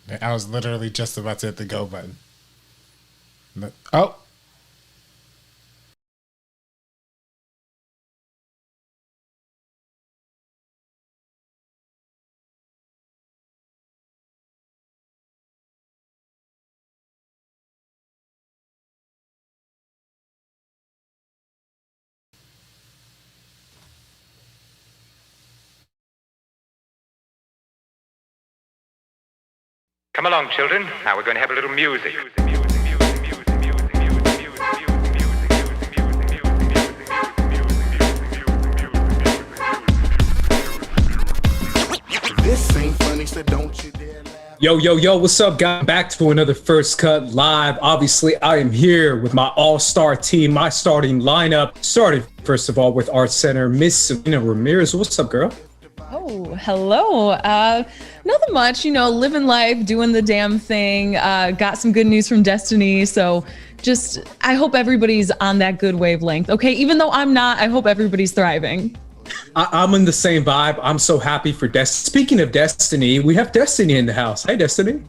I was literally just about to hit the go button. Oh. Come along, children. Now we're going to have a little music. This ain't funny, so don't you dare laugh. Yo, what's up, guys? Back to another First Cut Live. Obviously, I am here with my all-star team, my starting lineup. Started, first of all, with Art Center, Miss Sabrina Ramirez. What's up, girl? Oh, hello. Nothing much, living life, doing the damn thing. Got some good news from Destiny. So just, I hope everybody's on that good wavelength. Okay, even though I'm not, I hope everybody's thriving. I'm in the same vibe. I'm so happy for Destiny. Speaking of Destiny, we have Destiny in the house. Hi, Destiny.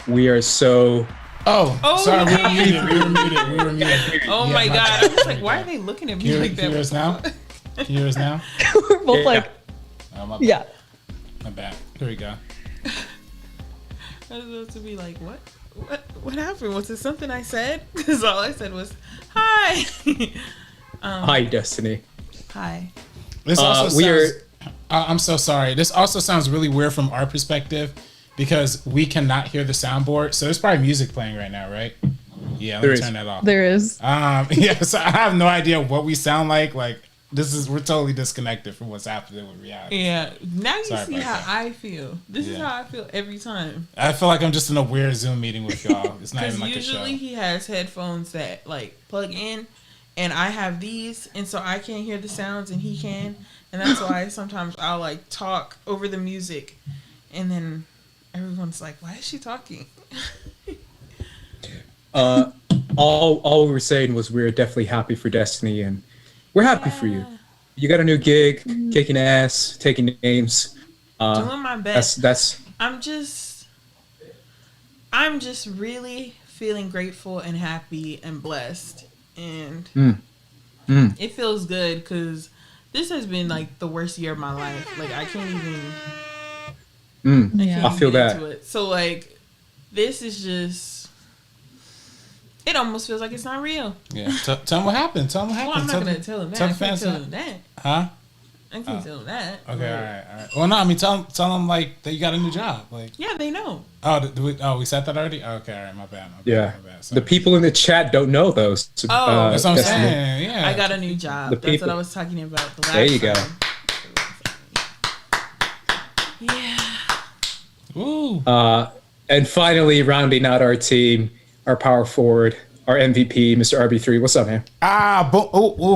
We are so... Oh, sorry, we were muted. Oh my God. I was like, why are they looking at me like that? Can you hear us now? Can you hear us now? We're both like, yeah. My bad. Here we go. I was supposed to be like, what happened? Was it something I said? Because all I said was, hi. Hi, Destiny. Hi. This also sounds, I'm so sorry. This also sounds really weird from our perspective because we cannot hear the soundboard. So there's probably music playing right now, right? Yeah, let me turn that off. There is. Yeah, so I have no idea what we sound like. Like, we're totally disconnected from what's happening with reality. Yeah, now you see how I feel. This is how I feel every time. I feel like I'm just in a weird Zoom meeting with y'all. It's not even like a show. Usually he has headphones that like plug in, and I have these, and so I can't hear the sounds, and he can, and that's why sometimes I'll like talk over the music, and then everyone's like, "Why is she talking?" All we were saying was we're definitely happy for Destiny, and we're happy for you. You got a new gig, kicking ass, taking names. Doing my best. That's. I'm just really feeling grateful and happy and blessed, and it feels good because this has been like the worst year of my life. Like I can't even. I feel that. It. So like, this is just. It almost feels like it's not real. Yeah. Tell him what happened. Tell him what happened. Well, I'm not gonna tell him that. Tell I the fans can't tell him that. Huh? I can't tell him that. Okay, all right. Well, no, I mean, tell them like that you got a new job. Like, yeah, they know. Oh, we said that already. Okay, all right, my bad. Yeah. My bad. The people in the chat don't know those. Oh, that's what I'm saying. Yeah, I got a new job. That's what I was talking about. The last there you go. Yeah. Ooh. And finally, rounding out our team, our power forward, our MVP, Mr. RB3. What's up, man?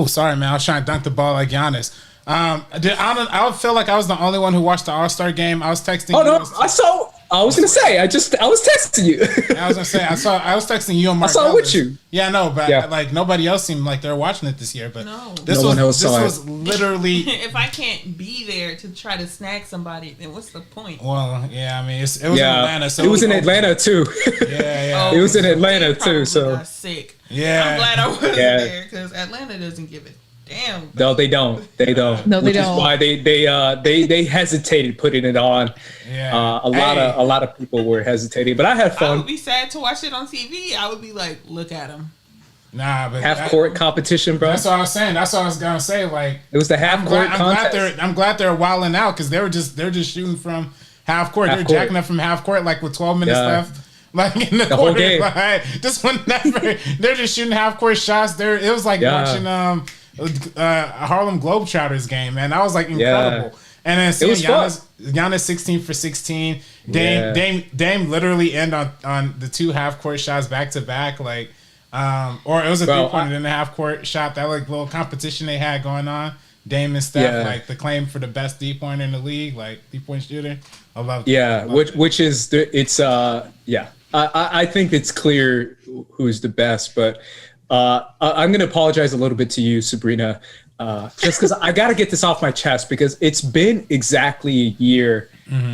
Sorry, man. I was trying to dunk the ball like Giannis. I feel like I was the only one who watched the All-Star game. I was texting. Oh no, I was gonna say. I was texting you. I was gonna say. I was texting you and Mark. I saw it with you. Yeah, no, but like nobody else seemed like they were watching it this year. But no. This was literally. If I can't be there to try to snag somebody, then what's the point? Well, yeah, I mean, it was in Atlanta. So it was in Atlanta too. Yeah. It was in Atlanta too. So got sick. Yeah, I'm glad I wasn't there because Atlanta doesn't give it. Damn. No, they don't. No, they Which don't. is why they hesitated putting it on. Yeah. A lot of people were hesitating, but I had fun. I would be sad to watch it on TV. I would be like, look at him. Nah, but half court competition, bro. That's what I was saying. That's what I was gonna say. Like it was the half court contest. I'm glad they're wilding out because they're just shooting from half court. They're jacking up from half court like with 12 minutes left. Like in the whole game. Like, just whenever they're just shooting half court shots. It was like watching Harlem Globetrotters game, man. That was like incredible. Yeah. And then seeing Giannis 16 for 16. Dame literally end on the two half court shots back to back. Like, or it was a 3-pointer and a half court shot. That like little competition they had going on. Dame and Steph, like the claim for the best 3-pointer in the league, like 3-point shooter. I love it. Which is I think it's clear who's the best, but I'm going to apologize a little bit to you, Sabrina. just because I got to get this off my chest, because it's been exactly a year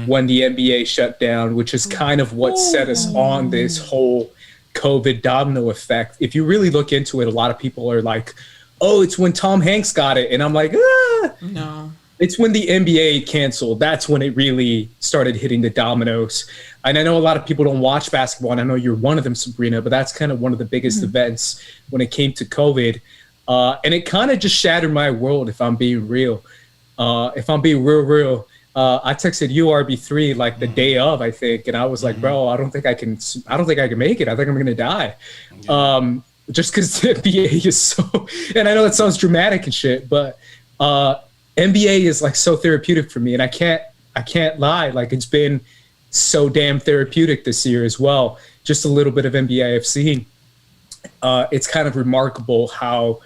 when the NBA shut down, which is kind of what set us on this whole COVID domino effect. If you really look into it, a lot of people are like, oh, it's when Tom Hanks got it. And I'm like, no. It's when the NBA canceled. That's when it really started hitting the dominoes. And I know a lot of people don't watch basketball, and I know you're one of them, Sabrina, but that's kind of one of the biggest events when it came to COVID. And it kind of just shattered my world, if I'm being real. If I'm being real, I texted you RB3 like the day of, I think, and I was like, bro, I don't think I can make it. I think I'm gonna die. Just because the NBA is so, and I know that sounds dramatic and shit, but NBA is like so therapeutic for me, and I can't lie. Like, it's been so damn therapeutic this year as well. Just a little bit of NBA I've seen. It's kind of remarkable how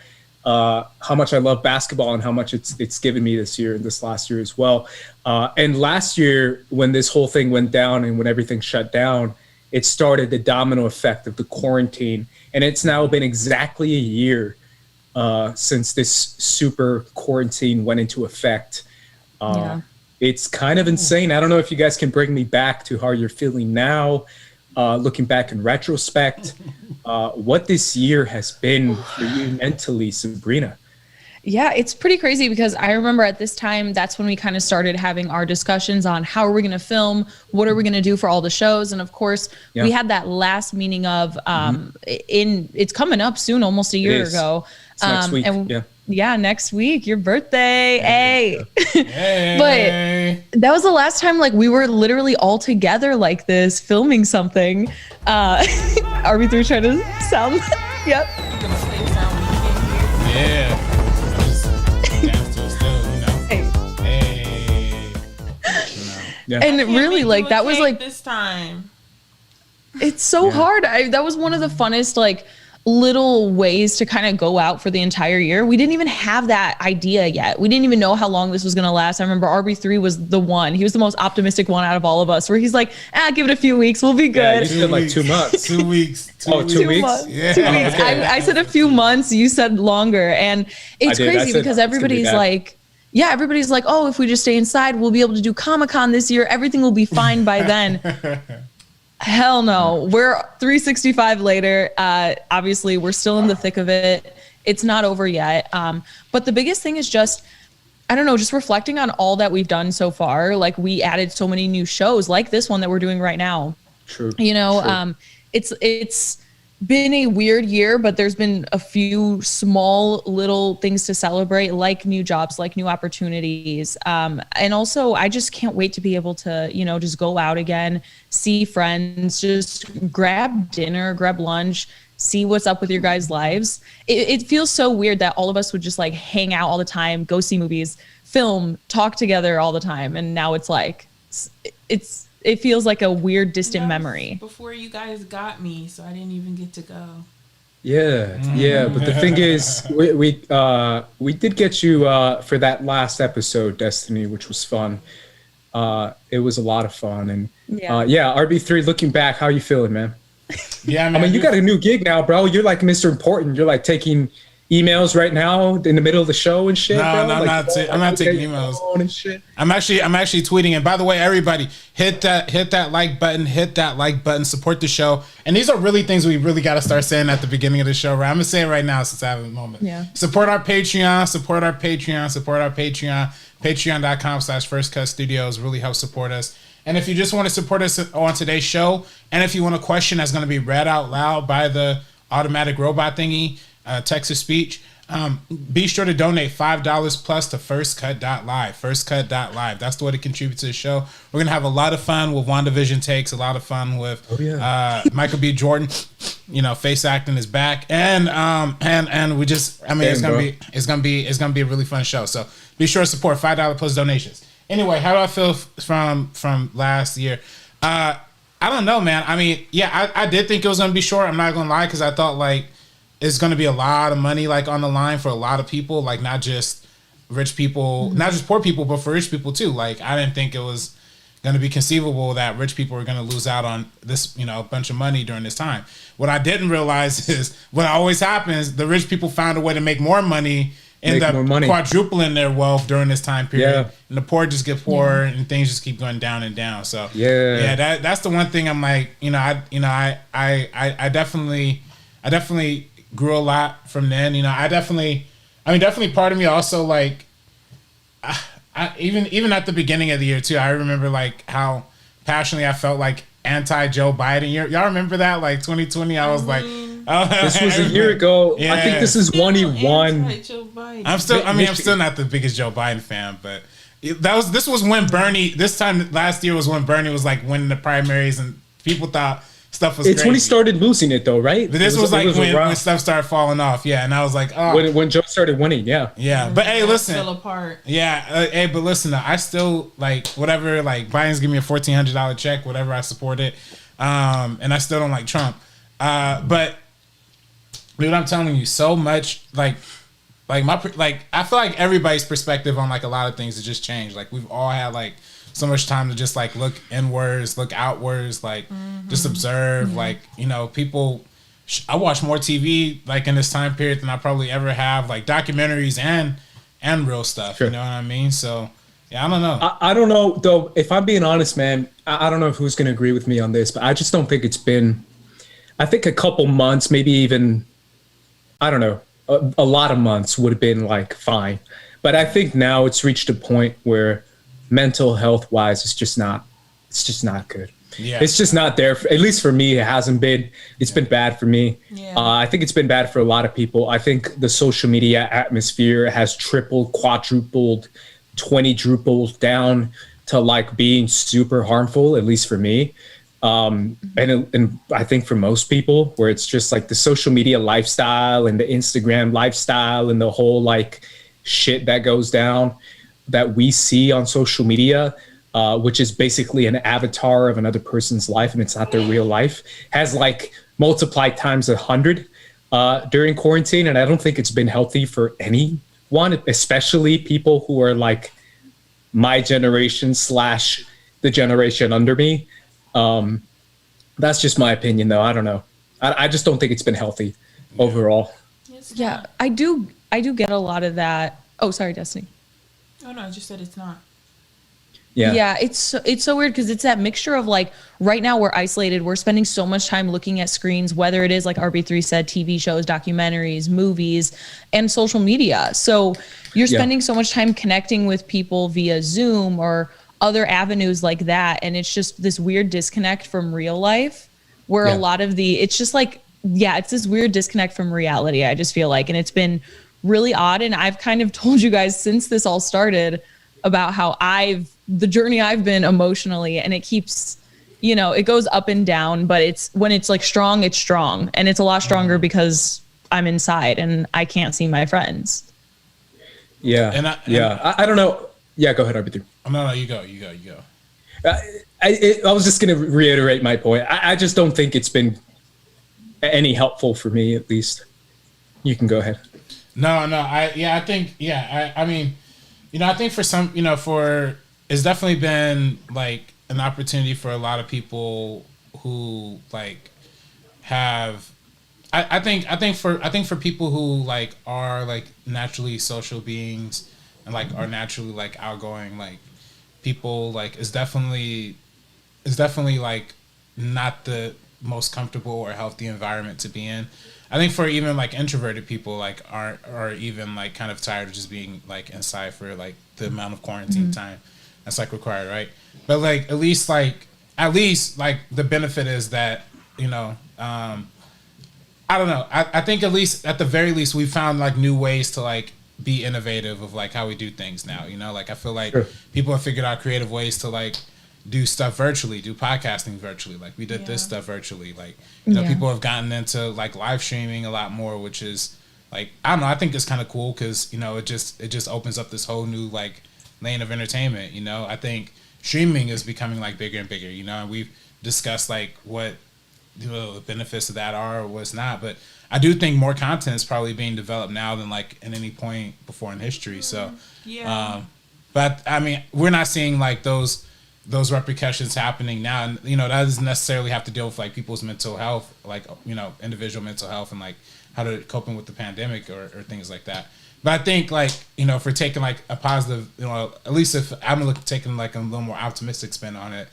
much I love basketball and how much it's given me this last year as well. And last year, when this whole thing went down and when everything shut down, it started the domino effect of the quarantine. And it's now been exactly a year since this super quarantine went into effect. It's kind of insane. I don't know if you guys can bring me back to how you're feeling now, looking back in retrospect, what this year has been for you mentally, Sabrina. Yeah, it's pretty crazy, because I remember at this time, that's when we kind of started having our discussions on how are we going to film, what are we going to do for all the shows. And of course, we had that last meeting of it's coming up soon, almost a year ago. It's next week. And next week, your birthday. Hey. But that was the last time like we were literally all together like this filming something. RB3 trying to sound. Yep. Yeah. And really, like, that was like this time. It's so hard. That was one of the funnest, like, little ways to kind of go out for the entire year. We didn't even have that idea yet. We didn't even know how long this was going to last. I remember RB3 was the one. He was the most optimistic one out of all of us, where he's like, give it a few weeks. We'll be good. Yeah, you said like 2 months. 2 weeks. 2 weeks? Yeah. 2 weeks. I said a few months. You said longer. And it's crazy because everybody's like, everybody's like, oh, if we just stay inside, we'll be able to do Comic-Con this year. Everything will be fine by then. Hell no. We're 365 later. Obviously, we're still in the thick of it. It's not over yet. But the biggest thing is just, I don't know, just reflecting on all that we've done so far. Like, we added so many new shows like this one that we're doing right now. True. You know, it's been a weird year, but there's been a few small little things to celebrate, like new jobs, like new opportunities. And also, I just can't wait to be able to, you know, just go out again, see friends, just grab dinner, grab lunch, see what's up with your guys' lives. It feels so weird that all of us would just like hang out all the time, go see movies, film, talk together all the time. And now it's like, it feels like a weird, distant memory. Before you guys got me, so I didn't even get to go. Yeah. But the thing is, we did get you for that last episode, Destiny, which was fun. It was a lot of fun, and RB3. Looking back, how you feeling, man? Yeah, man, I mean, you got a new gig now, bro. You're like Mr. Important. You're like taking emails right now in the middle of the show and shit. No, bro. I'm not taking emails. And shit. I'm actually tweeting. And by the way, everybody, hit that like button, support the show. And these are really things we really got to start saying at the beginning of the show, right? I'm gonna say it right now since I have a moment. Yeah. Support our Patreon. Patreon.com/firstcutstudios really helps support us. And if you just want to support us on today's show, and if you want a question that's going to be read out loud by the automatic robot thingy, text-to-speech, be sure to donate $5 plus to firstcut.live. Firstcut.live. That's the way to contribute to the show. We're going to have a lot of fun with WandaVision takes, a lot of fun with Michael B. Jordan. You know, face acting is back. And we just, I mean, it's going to be a really fun show. So be sure to support $5 plus donations. Anyway, how do I feel from last year? I don't know, man. I mean, I did think it was going to be short. I'm not going to lie, because I thought, like, it's going to be a lot of money, like, on the line for a lot of people, like, not just rich people, not just poor people, but for rich people, too. Like, I didn't think it was going to be conceivable that rich people were going to lose out on this, you know, a bunch of money during this time. What I didn't realize is what always happens, the rich people found a way to make more money end up quadrupling their wealth during this time period, and the poor just get poorer, and things just keep going down and down. So that's the one thing I'm like, I definitely grew a lot from then. Definitely part of me also like, even at the beginning of the year too, I remember like how passionately I felt like anti Joe Biden. Y'all remember that? Like 2020, I was like, this was a year ago. I think this is one he won. I'm still not the biggest Joe Biden fan, but this was when Bernie. This time last year was when Bernie was like winning the primaries, and people thought stuff was. It's crazy. When he started losing it, though, right? But this was like when stuff started falling off. Yeah, and I was like, oh, when Joe started winning, yeah. But hey, listen, fell apart. Yeah, but listen, I still like whatever. Like Biden's giving me a $1,400 check, whatever. I support it, and I still don't like Trump. But dude, I'm telling you, so much I feel like everybody's perspective on like a lot of things has just changed. Like we've all had like so much time to just like look inwards, look outwards, like just observe. Like, people. I watch more TV like in this time period than I probably ever have, like documentaries and real stuff. Sure. You know what I mean? So yeah, I don't know. I don't know though. If I'm being honest, man, I don't know who's going to agree with me on this, but I just don't think it's been. I think a couple months, maybe even, I don't know, a lot of months would have been like fine. But I think now it's reached a point where mental health wise, it's just not good. Yeah. It's just not there. At least for me, it hasn't been. It's been bad for me. Yeah. I think it's been bad for a lot of people. I think the social media atmosphere has tripled, quadrupled, 20-drupled down to like being super harmful, at least for me. And I think for most people, where it's just like the social media lifestyle and the Instagram lifestyle and the whole like shit that goes down that we see on social media, which is basically an avatar of another person's life and it's not their real life, has like multiplied times 100 during quarantine. And I don't think it's been healthy for anyone, especially people who are like my generation / the generation under me. That's just my opinion though. I don't know. I just don't think it's been healthy overall. Yeah, I do get a lot of that. Oh, sorry, Destiny. Oh no, I just said it's not. Yeah, it's so weird because it's that mixture of like right now we're isolated. We're spending so much time looking at screens, whether it is like RB3 said, TV shows, documentaries, movies, and social media. So you're spending so much time connecting with people via Zoom or other avenues like that. And it's just this weird disconnect from real life where a lot of it's just like, it's this weird disconnect from reality, I just feel like. And it's been really odd. And I've kind of told you guys since this all started about how the journey I've been emotionally, and it keeps, it goes up and down, but it's when it's like strong, it's strong. And it's a lot stronger because I'm inside and I can't see my friends. Yeah. I don't know. Yeah, go ahead, RB3. No, you go. I was just going to reiterate my point. I just don't think it's been any helpful for me, at least. You can go ahead. No. I think for some, it's definitely been like an opportunity for a lot of people who like have. I think for people who like are like naturally social beings and like are naturally like outgoing, like people, like it's definitely like not the most comfortable or healthy environment to be in. I think for even like introverted people, like are even like kind of tired of just being like inside for like the amount of quarantine time that's like required, right? But like at least like the benefit is that I don't know. I think at least at the very least we found like new ways to like be innovative of like how we do things now. Like I feel like people have figured out creative ways to like do stuff virtually, do podcasting virtually. Like we did this stuff virtually. Like people have gotten into like live streaming a lot more, which is like I don't know. I think it's kind of cool because it just opens up this whole new like lane of entertainment. I think streaming is becoming like bigger and bigger. And we've discussed like what the benefits of that are or what's not, but I do think more content is probably being developed now than like at any point before in history. So but I mean we're not seeing like those repercussions happening now, and that doesn't necessarily have to deal with like people's mental health, like individual mental health and like how they're coping with the pandemic or things like that. But I think like, you know, if we're taking like a positive, you know, at least if I'm taking like a little more optimistic spin on it,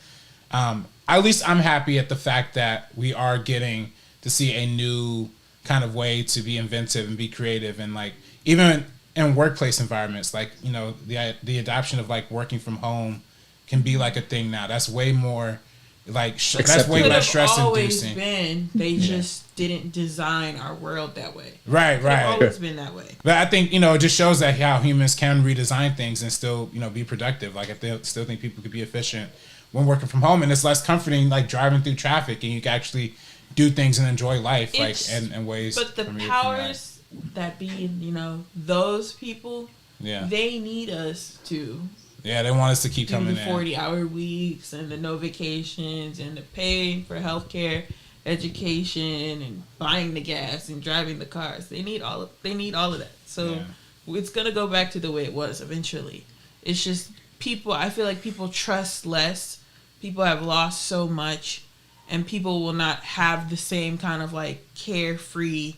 at least I'm happy at the fact that we are getting to see a new kind of way to be inventive and be creative, and like even in workplace environments, like, you know, the adoption of like working from home can be like a thing now. That's way more like that's way less stress inducing. They just didn't design our world that way. Right. It's always been that way. But I think, you know, it just shows that how humans can redesign things and still, you know, be productive. Like I still think people could be efficient when working from home, and it's less comforting like driving through traffic, and you can actually do things and enjoy life in ways. But the powers that be, you know, those people, they need us to. Yeah, they want us to keep coming in. 40-hour weeks and the no vacations and the pay for healthcare, education, and buying the gas and driving the cars. They need all of that. So it's gonna go back to the way it was eventually. It's just people. I feel like people trust less. People have lost so much, and people will not have the same kind of like carefree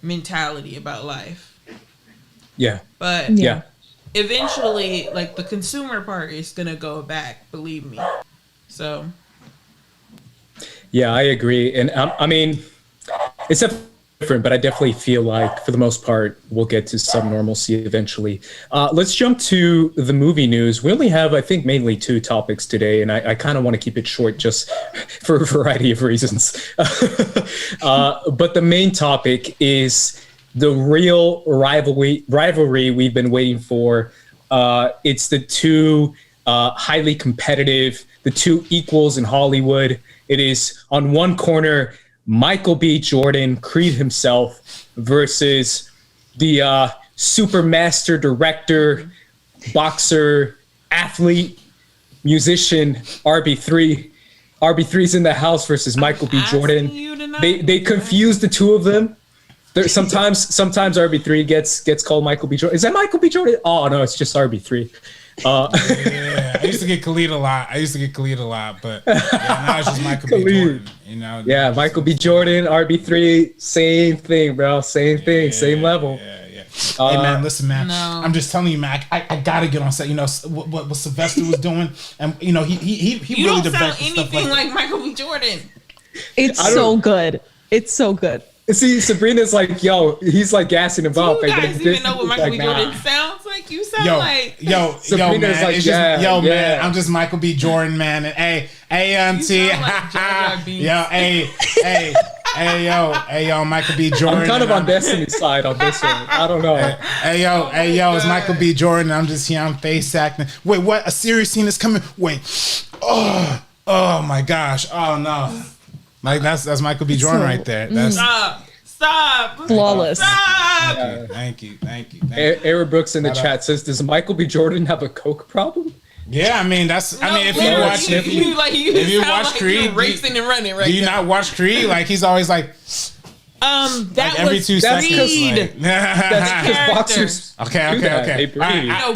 mentality about life. Yeah. But eventually, like the consumer part is gonna go back. Believe me. So. Yeah, I agree, and I mean, it's different, but I definitely feel like for the most part we'll get to some normalcy eventually. Let's jump to the movie news. We only have, I think, mainly 2 topics today, and I kind of want to keep it short just for a variety of reasons. But the main topic is the real rivalry we've been waiting for. It's the 2 highly competitive, the 2 equals in Hollywood. It is on one corner, Michael B. Jordan, Creed himself, versus the super master director, boxer, athlete, musician, RB3. RB3's in the house versus Michael B. Jordan. They confuse the 2 of them. Sometimes RB3 gets called Michael B. Jordan. Is that Michael B. Jordan? Oh no, it's just RB3. I used to get Khalid a lot. But now it's just Michael B. Jordan. You know. Yeah, Michael B. Jordan, RB3, same thing, bro. Same thing, same level. Yeah. Hey man, listen, man. No. I'm just telling you, man. I gotta get on set. You know what Sylvester was doing, and you know he you really don't sound anything stuff like Michael B. Jordan. It's so good. It's so good. See, Sabrina's like, yo, he's like gassing him up. You guys even know what Michael B. Jordan sounds like? You sound like... Yo, Sabrina's man. Like, it's just, man, I'm just Michael B. Jordan, man. And hey, AMT. Hey, yo, Michael B. Jordan. I'm kind of on Destiny's side on this one. I don't know. Hey, yo, it's Michael B. Jordan. I'm just here. I'm face acting. Wait, what? A serious scene is coming? Wait. Oh my gosh. Oh, no. Like that's Michael B. Jordan right there. That's Stop. Flawless. Stop. Thank you. Eric Brooks in the chat says, "Does Michael B. Jordan have a coke problem?" Yeah, I mean if you watch Creed, you're racing and running right. Do you not watch Creed? Like he's always like. That like every was 2 seconds. Like, that's because boxers. Okay.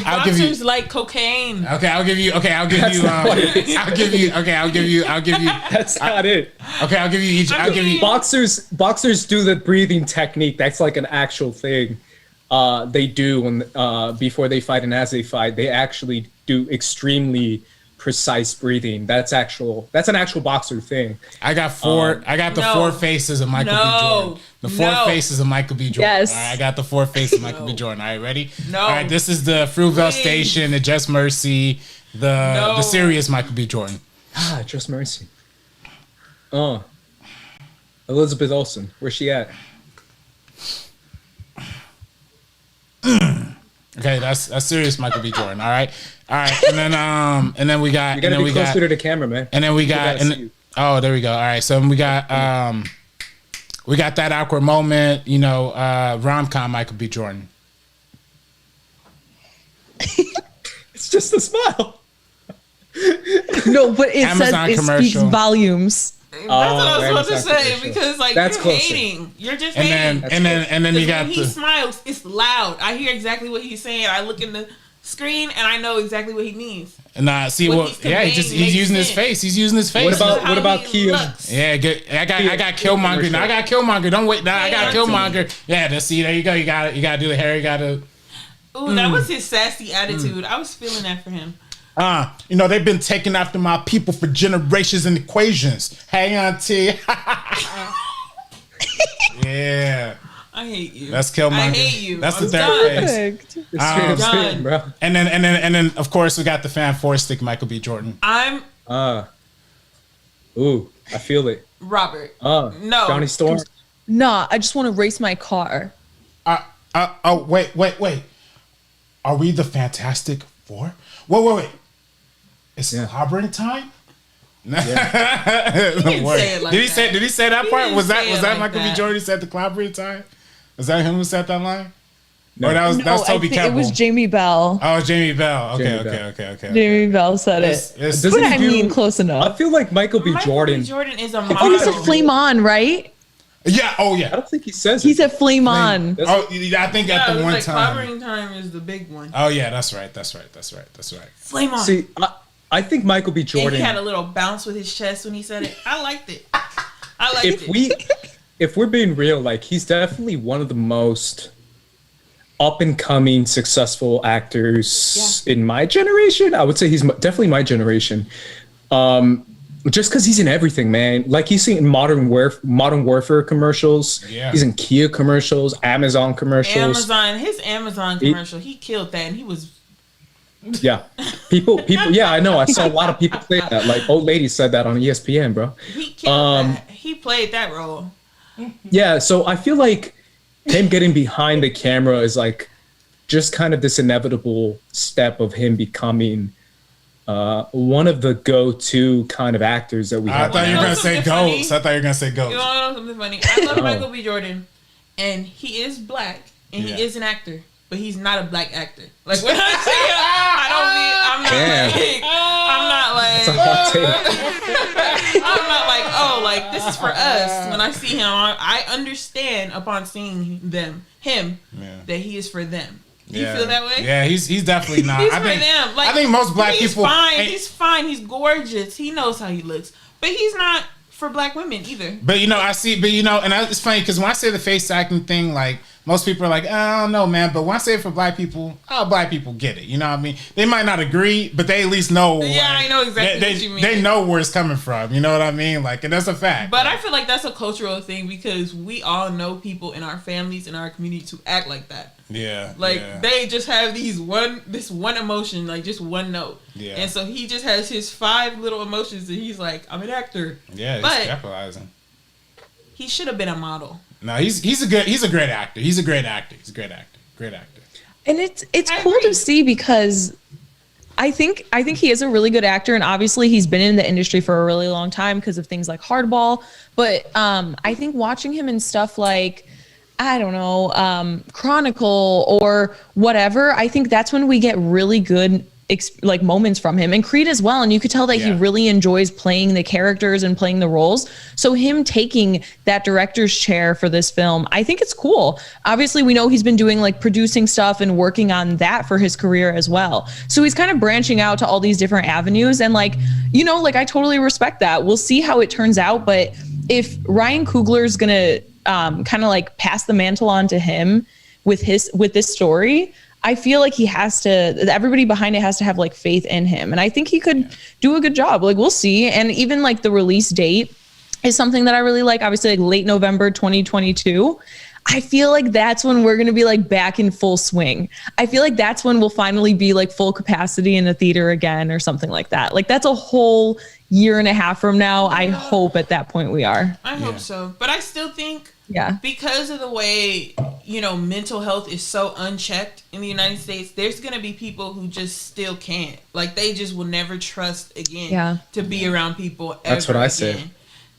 Boxers like cocaine. I'll give you. That's not it. Okay, I'll give you each. I'll give you. Boxers do the breathing technique. That's like an actual thing. They do when before they fight and as they fight, they actually do extremely precise breathing. That's an actual boxer thing. I got the 4 faces of Michael B. Jordan. The 4 faces of Michael B. Jordan. Yes. All right, I got the 4 faces of Michael B. Jordan. All right, ready? No. All right, this is the Fruitvale Station, the Just Mercy, the serious Michael B. Jordan. Just Mercy. Elizabeth Olsen, where's she at? Okay, that's serious Michael B. Jordan. All right, and then we got. You gotta be closer to the camera, man. And then we got. Oh, there we go. All right, so we got that awkward moment. You know, rom-com Michael B. Jordan. It's just a smile. No, but it Amazon says it speaks volumes. That's what I was supposed to say because like that's you're closer. hating. You're just hating. And then you got when he smiles, it's loud. I hear exactly what he's saying. I look in the screen and I know exactly what he means. And see he's using his face. He's using his face. What about Kia? Yeah, good. I got Killmonger. Now I got Killmonger. Don't wait. Now I got Killmonger. Yeah, see, there you go. You got to do the hair. You got to. Ooh, that was his sassy attitude. I was feeling that for him. They've been taking after my people for generations and equations. Hey, auntie. Yeah. I hate you. That's Killmonger. I hate you. That's I'm the third face. Done. Bro. And then of course we got the fan four stick, Michael B. Jordan. Ooh, I feel it. Robert. No. Johnny Storm. Nah, I just want to race my car. Wait. Are we the Fantastic Four? Wait. It's clobbering time? He didn't say it like that. Did he say that part? Was that like Michael that. B. Jordan who said the clobbering time? Was that him who said that line? No. Or that was Toby I think Kebbell? it was Jamie Bell. Oh, Jamie Bell. Jamie Okay. Jamie Bell said it. Doesn't But he I mean, close enough. I feel like Michael B. Jordan. Jordan is a model. Oh, he said flame on, right? Yeah. Oh, I yeah. don't think he says He it. said flame on. Oh, I think at the one time. Clobbering time is the big one. Oh yeah, that's right. Flame on. See, I think Michael B. Jordan. And he had a little bounce with his chest when he said it. I liked it. I liked it. If we're being real, like he's definitely one of the most up and coming successful actors in my generation. I would say he's definitely my generation. Just because he's in everything, man. Like he's in Modern Warfare commercials. Yeah. He's in Kia commercials, Amazon commercials. His Amazon commercial, he killed that, and he was. Yeah, people. Yeah, I know. I saw a lot of people say that. Like old lady said that on ESPN, bro. He killed that. He played that role. Yeah, so I feel like him getting behind the camera is like just kind of this inevitable step of him becoming one of the go-to kind of actors that we have. I thought you were gonna say goats. You want to know something funny? I love Michael B. Jordan, and he is black, and he is an actor, but he's not a black actor. Like when I say I'm not like That's a hot take. I'm not like, oh, like this is for us. When I see him, I understand upon seeing him, that he is for them. Do you feel that way? Yeah, he's definitely not. He's for them. Like, I think most black people. He's fine. He's gorgeous. He knows how he looks, but he's not for black women either. But I see. And it's funny because when I say the face acting thing, like most people are like, I don't know, man. But when I say it for black people, black people get it. You know what I mean? They might not agree, but they at least know. Yeah, I know exactly what you mean. They know where it's coming from. You know what I mean? Like, and that's a fact. But I feel like that's a cultural thing because we all know people in our families, in our community, to act like that. Yeah. They just have this one emotion, like just one note. Yeah. And so he just has his 5 little emotions, and he's like, I'm an actor. Yeah, he's capitalizing. He should have been a model. No, he's a great actor. He's a great actor. Great actor. And it's cool to see because I think he is a really good actor, and obviously he's been in the industry for a really long time because of things like Hardball. But I think watching him in stuff like, I don't know, Chronicle or whatever, I think that's when we get really good like moments from him, and Creed as well. And you could tell that he really enjoys playing the characters and playing the roles. So him taking that director's chair for this film, I think it's cool. Obviously we know he's been doing like producing stuff and working on that for his career as well. So he's kind of branching out to all these different avenues, and like, you know, like I totally respect that. We'll see how it turns out. But if Ryan Coogler's gonna kind of like pass the mantle on to him with this story, I feel like everybody behind it has to have like faith in him. And I think he could do a good job. Like we'll see. And even like the release date is something that I really like. Obviously like late November 2022. I feel like that's when we're going to be like back in full swing. I feel like that's when we'll finally be like full capacity in a theater again or something like that. Like that's a whole year and a half from now. I hope at that point we are. I hope so. But I still think Yeah. Because of the way, you know, mental health is so unchecked in the United States, there's going to be people who just still can't. Like, they just will never trust again to be around people ever. That's what I again. said.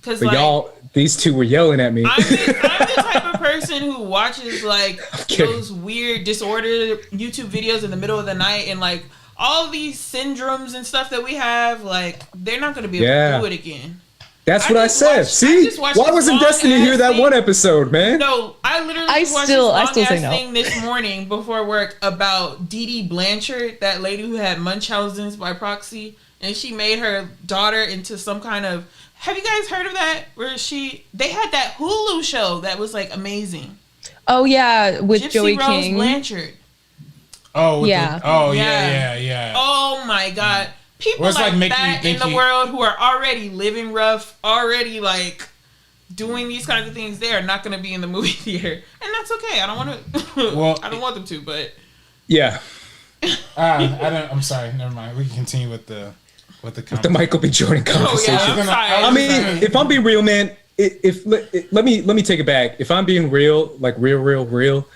But like, y'all, these two were yelling at me. I'm the type of person who watches, like, those weird, disordered YouTube videos in the middle of the night, and, like, all these syndromes and stuff that we have, like, they're not going to be able to do it again. That's what I said. See, why wasn't Destiny here that one episode, man? No, I literally watched this long-ass thing this morning before work about Dee Dee Blanchard, that lady who had Munchausen's by proxy, and she made her daughter into some kind of... Have you guys heard of that? Where they had that Hulu show that was, like, amazing. Oh, yeah, with Gypsy Joey Rose King. Blanchard. Oh, Yeah. yeah. Oh my God. People Well, it's like like making that you in think the world who are already living rough, already like doing these kinds of things, they are not going to be in the movie theater, and that's okay. I don't want to. Well, I don't want them to, but Yeah. I'm sorry. Never mind. We can continue with the The Michael B. Jordan conversation. I'm sorry. I mean, if I'm being real, man, let me take it back. If I'm being real, like real,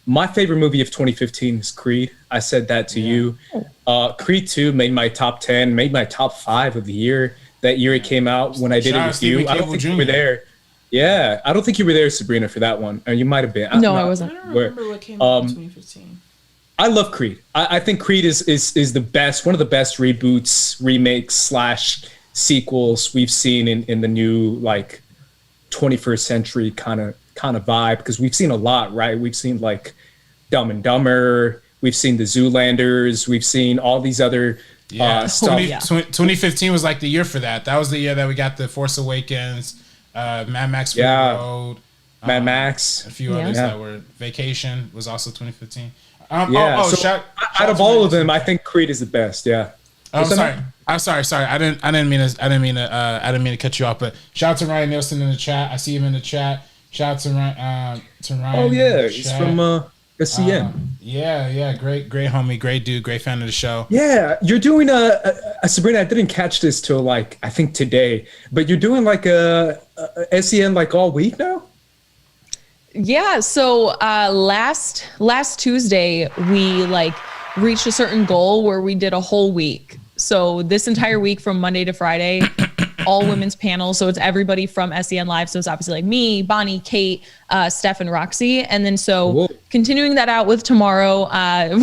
my favorite movie of 2015 is Creed. I said that to you. Creed 2 made my top 10, made my top 5 of the year. That year it came out when I did it with you. I don't think you were there. Yeah, I don't think you were there, Sabrina, for that one. Or you might have been. No, I wasn't. I don't remember what came out in 2015. I love Creed. I think Creed is the best, one of the best reboots, remakes / sequels we've seen in the new like 21st century kind of vibe, because we've seen a lot, right? We've seen like Dumb and Dumber, we've seen the Zoolanders, we've seen all these other stuff. 2015 was like the year for that. That was the year that we got the Force Awakens, Mad Max Fury Road, Mad Max, a few others that were. Vacation was also 2015. Shout of all of them, I think Creed is the best. Yeah. I'm sorry. I didn't mean to cut you off. But shout out to Ryan Nielsen in the chat. I see him in the chat. Shout out to Ryan. Oh yeah, he's from SCN. Yeah. Great homie, great dude, great fan of the show. Yeah, you're doing a Sabrina. I didn't catch this till like I think today, but you're doing like a SCN like all week now. Yeah, so last Tuesday we like reached a certain goal where we did a whole week. So this entire week from Monday to Friday, all women's panels. So it's everybody from SEN Live. So it's obviously like me, Bonnie, Kate, Steph, and Roxy. And then continuing that out with tomorrow,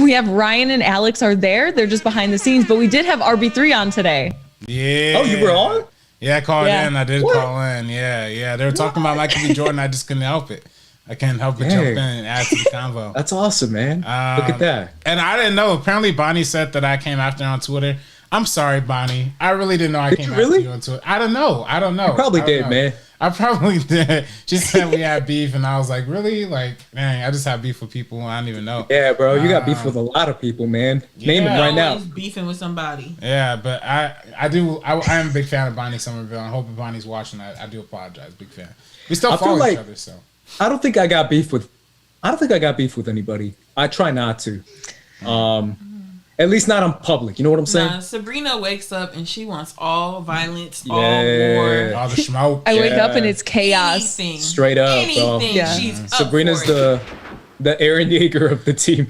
we have Ryan and Alex are there. They're just behind the scenes, but we did have RB3 on today. Yeah. Oh, you were on? Yeah, I called in. I did call in. Yeah. They were talking about Michael B. Jordan. I just couldn't help it. I can't help but jump in and add to the convo. That's awesome, man. Look at that. And I didn't know. Apparently, Bonnie said that I came after her on Twitter. I'm sorry, Bonnie. I really didn't know I came after you on Twitter. I don't know. You probably did, man. I probably did. She said we had beef, and I was like, really? Like, dang, I just have beef with people I don't even know. Yeah, bro. You got beef with a lot of people, man. Name them right now. Beefing with somebody. Yeah, but I am a big fan of Bonnie Somerville. I hope if Bonnie's watching that. I do apologize. Big fan. We still follow each other, so. I don't think I got beef with anybody. I try not to. At least not in public. You know what I'm saying? Nah, Sabrina wakes up and she wants all violence, all war, all the smoke. I wake up and it's chaos. Anything. Straight up, bro. Yeah. She's Sabrina's the Eren Yeager of the team.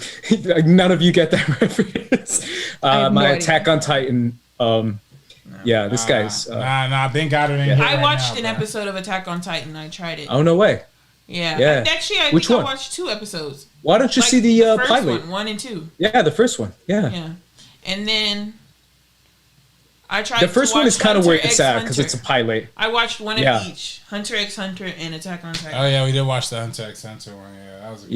None of you get that reference. My Attack on Titan. This guy's. Ben got it in here. I watched an episode of Attack on Titan. I tried it. Oh, no way. Yeah. Actually, I think I watched 2 episodes. Why don't you see the first pilot? 1 and 2. Yeah, the first one. Yeah. And then I tried. The first one is kind of where it's at because it's a pilot. I watched one of each: Hunter x Hunter and Attack on Titan. Oh yeah, we did watch the Hunter x Hunter one. Yeah, that was.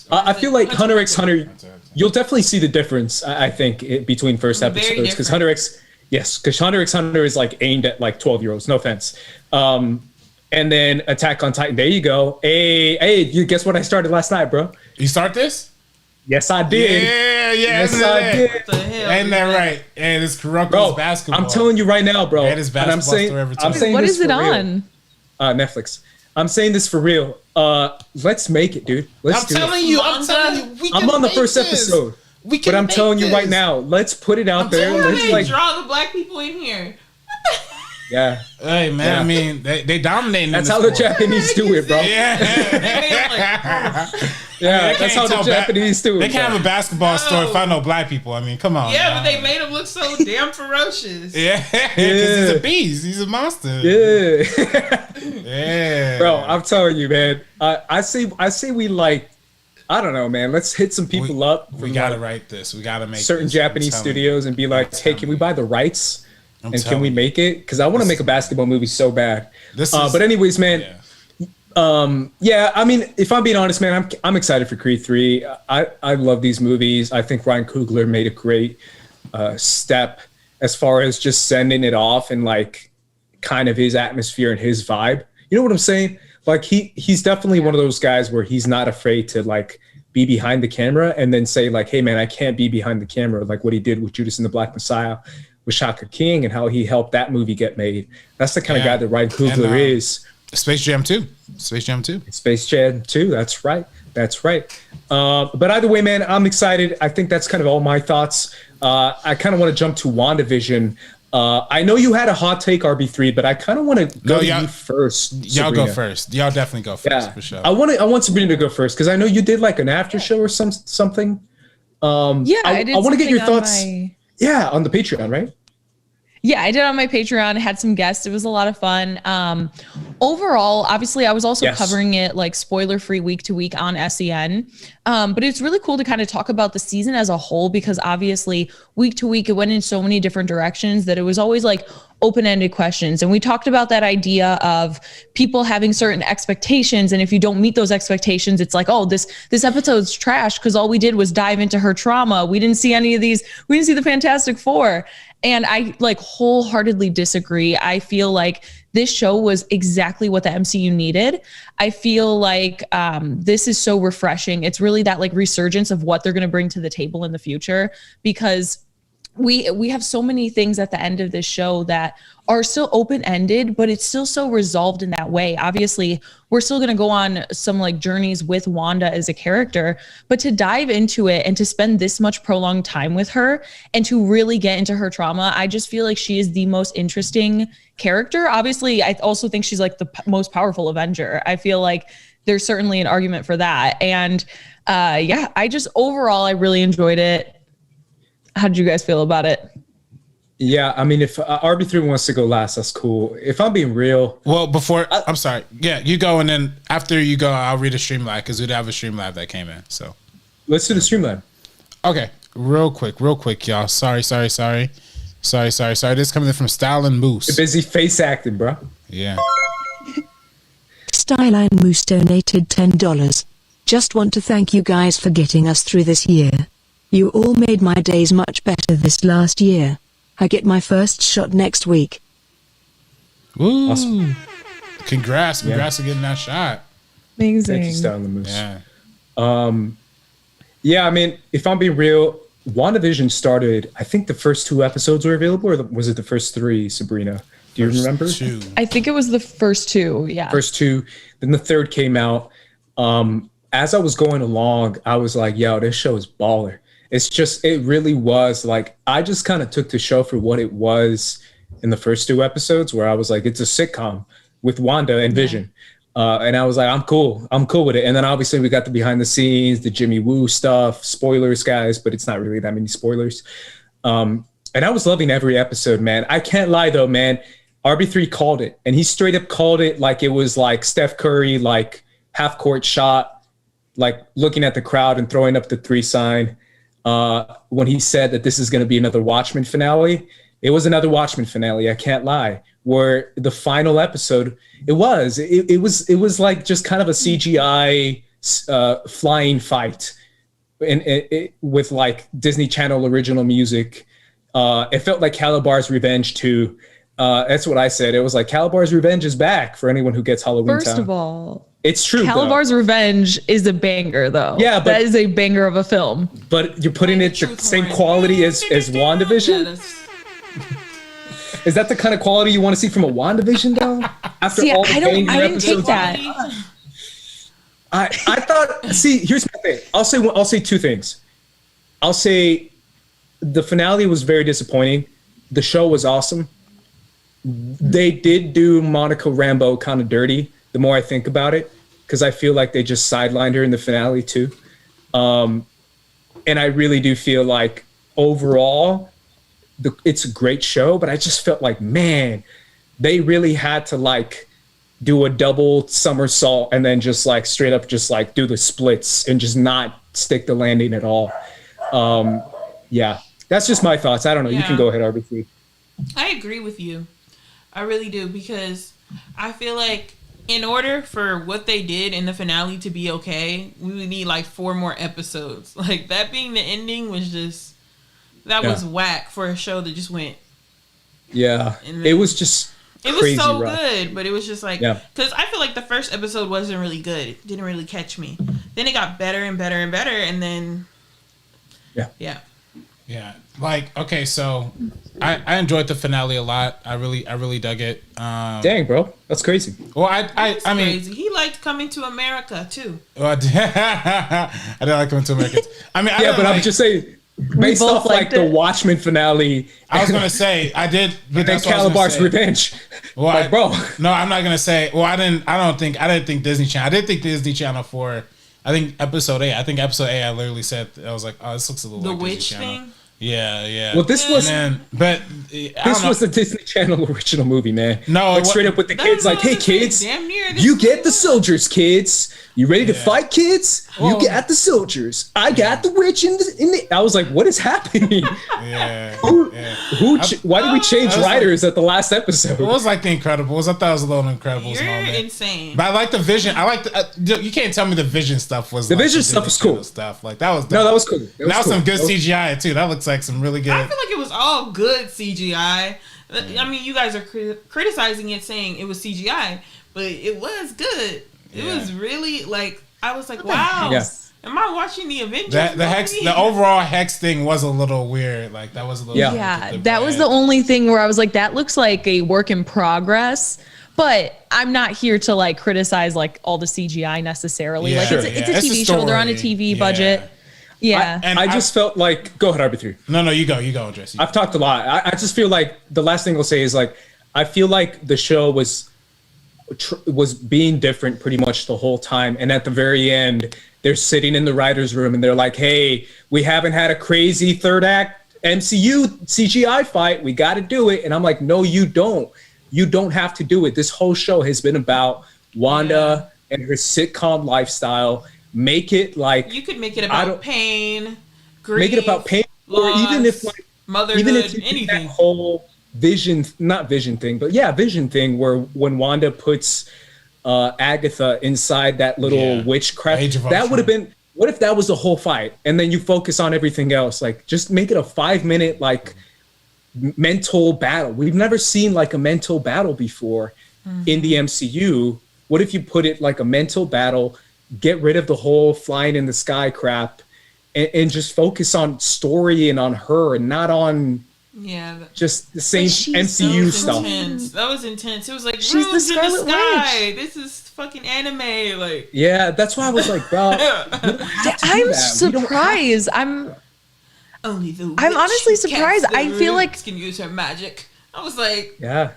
I feel like Hunter x Hunter. You'll definitely see the difference. I think between first episodes because Hunter x Hunter is like aimed at like 12-year-olds. No offense. And then Attack on Titan. There you go. Hey, you guess what I started last night, bro? You start this? Yes, I did. Yeah. Yes, I did. What the hell? Ain't that right? Hey, this Kuroko's basketball. I'm telling you right now, bro. Greatest basketball story ever told. What is it on? Netflix. I'm saying this for real. Let's make it, dude. I'm telling you. I'm on the first episode. But I'm telling you right now, let's put it out there. Let's draw the black people in here. Yeah. Hey man, I mean they dominating. That's how the Japanese do it, bro. Yeah. That's how the Japanese do it. They can't have a basketball story if I know black people. I mean, come on. Yeah, but they made him look so damn ferocious. Yeah, because he's a beast. He's a monster. Yeah. Bro, I'm telling you, man. I say we like. I don't know, man. Let's hit some people up. We gotta write this. We gotta make certain Japanese studios and be like, hey, can we buy the rights? And can we make it? Because I want to make a basketball movie so bad. But anyways, man. I mean, if I'm being honest, man, I'm excited for Creed 3. I love these movies. I think Ryan Coogler made a great step as far as just sending it off and like kind of his atmosphere and his vibe. You know what I'm saying? Like he's definitely one of those guys where he's not afraid to like be behind the camera and then say like, hey man, I can't be behind the camera, like what he did with Judas and the Black Messiah with Shaka King and how he helped that movie get made. That's the kind of guy that Ryan Coogler is. Space Jam 2. Space Jam 2. Space Jam 2. That's right. But either way, man, I'm excited. I think that's kind of all my thoughts. I kind of want to jump to WandaVision. I know you had a hot take, RB3, but I kind of want to go to you first. Y'all go first. Y'all definitely go first, for sure. I want Sabrina to go first because I know you did like an after show or something. I want to get your thoughts. On the Patreon, right? Yeah, I did on my Patreon, had some guests. It was a lot of fun. Overall, obviously, I was also covering it like spoiler-free week to week on SEN. But it's really cool to kind of talk about the season as a whole because obviously week to week, it went in so many different directions that it was always like open-ended questions. And we talked about that idea of people having certain expectations. And if you don't meet those expectations, it's like, oh, this episode's trash because all we did was dive into her trauma. We didn't see any of these. We didn't see the Fantastic Four. And I like wholeheartedly disagree. I feel like this show was exactly what the MCU needed. I feel like this is so refreshing. It's really that like resurgence of what they're going to bring to the table in the future because we have so many things at the end of this show that are still open-ended, but it's still so resolved in that way. Obviously, we're still going to go on some like journeys with Wanda as a character, but to dive into it and to spend this much prolonged time with her and to really get into her trauma, I just feel like she is the most interesting character. Obviously, I also think she's like the most powerful Avenger. I feel like there's certainly an argument for that. And I just overall, I really enjoyed it. How did you guys feel about it? Yeah, I mean, if RB3 wants to go last, that's cool. If I'm being real. Well, I'm sorry. Yeah, you go, and then after you go, I'll read a Streamlab because we'd have a Streamlab that came in. So let's do the Streamlab. Okay, real quick, y'all. Sorry. This is coming in from Style and Moose. You're busy face acting, bro. Yeah. Style and Moose donated $10. Just want to thank you guys for getting us through this year. You all made my days much better this last year. I get my first shot next week. Woo. Awesome. Congrats on getting that shot. Amazing. Thank you, Style and the Moose. Yeah. I mean, if I'm being real, WandaVision started, I think the first 2 episodes were available, or was it the first 3, Sabrina? Do you remember? 2. I think it was the first 2, yeah. First 2, then the third came out. As I was going along, I was like, yo, this show is baller. It really was like, I just kind of took the show for what it was in the first 2 episodes where I was like, it's a sitcom with Wanda and Vision. And I was like, I'm cool with it. And then obviously we got the behind the scenes, the Jimmy Woo stuff, spoilers guys, but it's not really that many spoilers. And I was loving every episode, man. I can't lie though, man. RB3 called it and he straight up called it like it was like Steph Curry, like half court shot, like looking at the crowd and throwing up the 3 sign. When he said that this is going to be another Watchmen finale, it was another Watchmen finale. I can't lie. Where the final episode, it was like just kind of a CGI flying fight, and with like Disney Channel original music. It felt like Calabar's Revenge too. That's what I said. It was like Calabar's Revenge is back for anyone who gets Halloween First Town. of all, it's true. Calabar's Revenge is a banger, though. Yeah, but that is a banger of a film. But you're putting it the same quality as WandaVision? Is that the kind of quality you want to see from a WandaVision, though? After all the I didn't take that. I thought. See, here's my thing. I'll say 2 things. I'll say the finale was very disappointing. The show was awesome. They did do Monica Rambeau kind of dirty. The more I think about it, because I feel like they just sidelined her in the finale too. And I really do feel like overall, it's a great show, but I just felt like, man, they really had to like do a double somersault and then just like straight up just like do the splits and just not stick the landing at all. Yeah, that's just my thoughts. I don't know. Yeah. You can go ahead, RBC. I agree with you. I really do, because I feel like in order for what they did in the finale to be okay, we would need like 4 more episodes. Like that being the ending was just, that was whack for a show that just went. Yeah, it was just. It was so good, but it was just like, because I feel like the first episode wasn't really good. It didn't really catch me. Then it got better and better and better, and then yeah. Like, okay, so I enjoyed the finale a lot. I really dug it. Dang, bro, that's crazy. Well, I mean, crazy. He liked Coming to America too. Well, I didn't like Coming to America. I mean, I'm just saying. Based off like the Watchmen finale, I was gonna say I did, but then Calabar's Revenge. Well, like, bro, no, I'm not gonna say. Well, I didn't think Disney Channel. I did think Disney Channel for. I think episode 8. I think episode 8. I literally said I was like, oh, this looks a little like witch Disney Channel. thing. Yeah. Well, this was, this was the Disney Channel original movie, man. No, like straight up with the kids, like, hey kids, you get the soldiers, kids. You ready to fight, kids? You got the soldiers. I got the witch in the. I was like, what is happening? Why did we change writers at the last episode? It was like The Incredibles. I thought it was a little Incredibles. You're insane. But I like the Vision. I like the. You can't tell me the Vision stuff was. The Vision stuff was cool. Stuff like that was. No, that was cool. That was some good CGI too. That looks like some really good. I feel like it was all good CGI. I mean, you guys are criticizing it, saying it was CGI, but it was good. It was really like, I was like, wow. Am I watching the Avengers? The overall Hex thing was a little weird. Like that was a little that was the only thing where I was like, that looks like a work in progress. But I'm not here to like criticize like all the CGI necessarily. Yeah, like it's a TV show. They're on a TV budget. Yeah. I just felt like, go ahead, RB3. No, you go, Jesse. I've talked a lot. I just feel like the last thing I'll say is like, I feel like the show was being different pretty much the whole time. And at the very end, they're sitting in the writer's room and they're like, hey, we haven't had a crazy third act MCU CGI fight. We got to do it. And I'm like, no, you don't. You don't have to do it. This whole show has been about Wanda and her sitcom lifestyle. Make it like, you could make it about pain, grief, make it about pain, loss, or even if like motherhood, even if you anything. That whole vision thing where when Wanda puts Agatha inside that little witchcraft, that would have been. What if that was the whole fight, and then you focus on everything else? Like, just make it a 5-minute like mental battle. We've never seen like a mental battle before in the MCU. What if you put it like a mental battle? Get rid of the whole flying in the sky crap and just focus on story and on her and not on just the same MCU stuff. That was intense. It was like, she's the Scarlet Witch. This is fucking anime. Like, yeah, that's why I was like, bro, I'm surprised. I'm honestly surprised. I feel like can use her magic. I was like, yeah.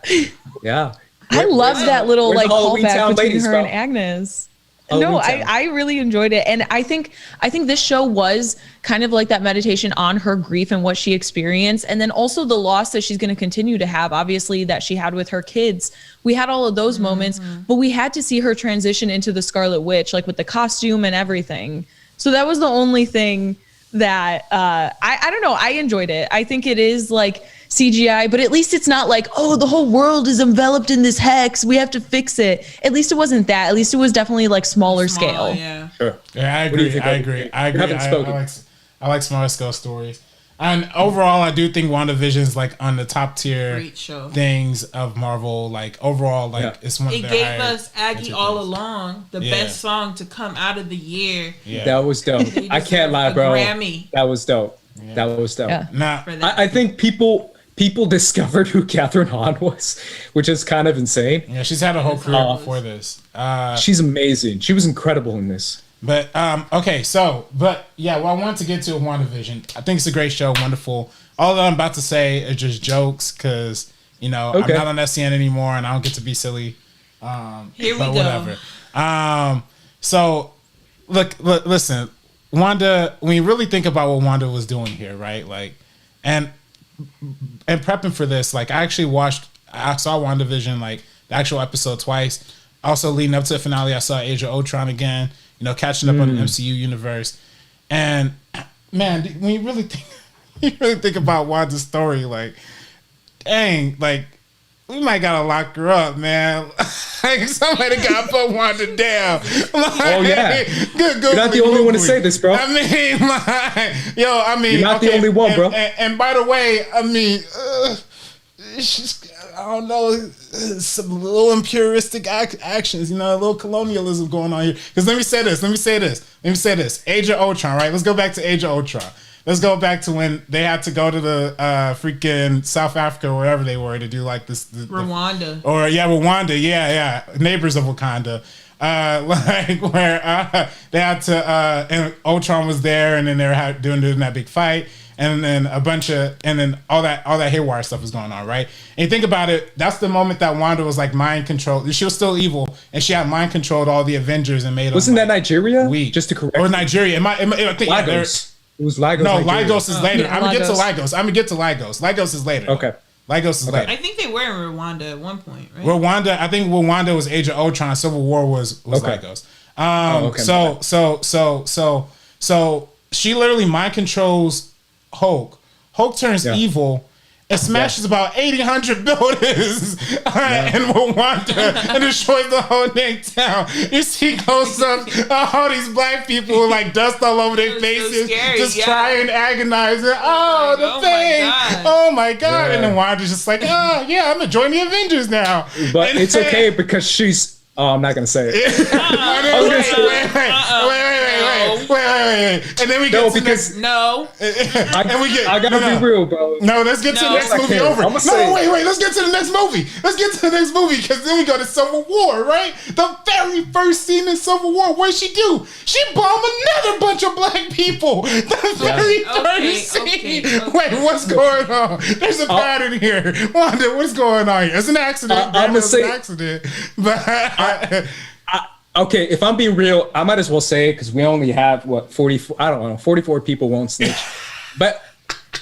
I love that little like callback between her and Agnes. No, I really enjoyed it. And I think this show was kind of like that meditation on her grief and what she experienced. And then also the loss that she's going to continue to have, obviously, that she had with her kids. We had all of those moments, but we had to see her transition into the Scarlet Witch, like with the costume and everything. So that was the only thing that I don't know. I enjoyed it. I think it is like CGI, but at least it's not like, oh, the whole world is enveloped in this hex, we have to fix it. At least it wasn't that. At least it was definitely like smaller scale. Yeah. Sure. Yeah, I agree. I like smaller scale stories. And overall, I do think WandaVision's like on the top tier things of Marvel. Like overall, like it's one of their gave us Aggie All Along, the best song to come out of the year. Yeah. That was dope. I can't lie, bro. Grammy. That was dope. Yeah. That was dope. Yeah. Nah, I think people discovered who Catherine Hahn was, which is kind of insane. Yeah, she's had a whole career before this. She's amazing. She was incredible in this. But okay, so what I wanted to get to WandaVision. I think it's a great show, wonderful. All that I'm about to say is just jokes because I'm not on SCN anymore and I don't get to be silly. Here we go. Whatever. So listen, Wanda. When you really think about what Wanda was doing here, right? Like, and prepping for this, like I saw WandaVision, like the actual episode twice. Also leading up to the finale, I saw Age of Ultron again. Catching up on the MCU universe. And man, when you really think about Wanda's story, like, dang, like we might gotta lock her up, man. Like somebody gotta put Wanda down. Like, oh yeah, you're not the only one to say this, bro. I mean, like, you're not the only one, bro. And by the way, I mean, I don't know, some little imperialistic actions, you know, a little colonialism going on here. Because let me say this. Age of Ultron, right? Let's go back to Age of Ultron. Let's go back to when they had to go to the freaking South Africa or wherever they were to do like this. Rwanda. Rwanda. Yeah. Neighbors of Wakanda. Like where they had to, and Ultron was there, and then they were doing that big fight, and then and then all that haywire stuff was going on, right? And you think about it, that's the moment that Wanda was like mind controlled. She was still evil, and she had mind controlled all the Avengers and made them. Wasn't that Nigeria? Weak. Just to correct. Or Nigeria? I think Lagos. It was Lagos. No, Nigeria. Lagos is later. Yeah, I'm gonna get to Lagos. Lagos is later. Okay. Lagos is later. I think they were in Rwanda at one point, right? Rwanda, I think Rwanda was Age of Ultron. Civil War was Lagos. So she literally mind controls Hulk. Hulk turns evil and smashes about 1,800 buildings in Rwanda and destroys the whole dang town. You see goes up, all these black people with like dust all over their faces, so trying, agonizing. Oh, the pain! Oh my god! And then Wanda's just like, oh yeah, I'm gonna join the Avengers now. But it's okay because she's. Oh, I'm not gonna say it. Wait. And then we get to this. No. I gotta be real, bro. No, let's get to the next movie over. Wait. Let's get to the next movie. Because then we go to Civil War, right? The very first scene in Civil War. What did she do? She bombed another bunch of black people. The very first scene. Wait, what's going on? There's a pattern here. Wanda, what's going on here? It's an accident. I'm gonna say an accident. But okay, if I'm being real, I might as well say it because we only have 44. I don't know, 44 people won't snitch. But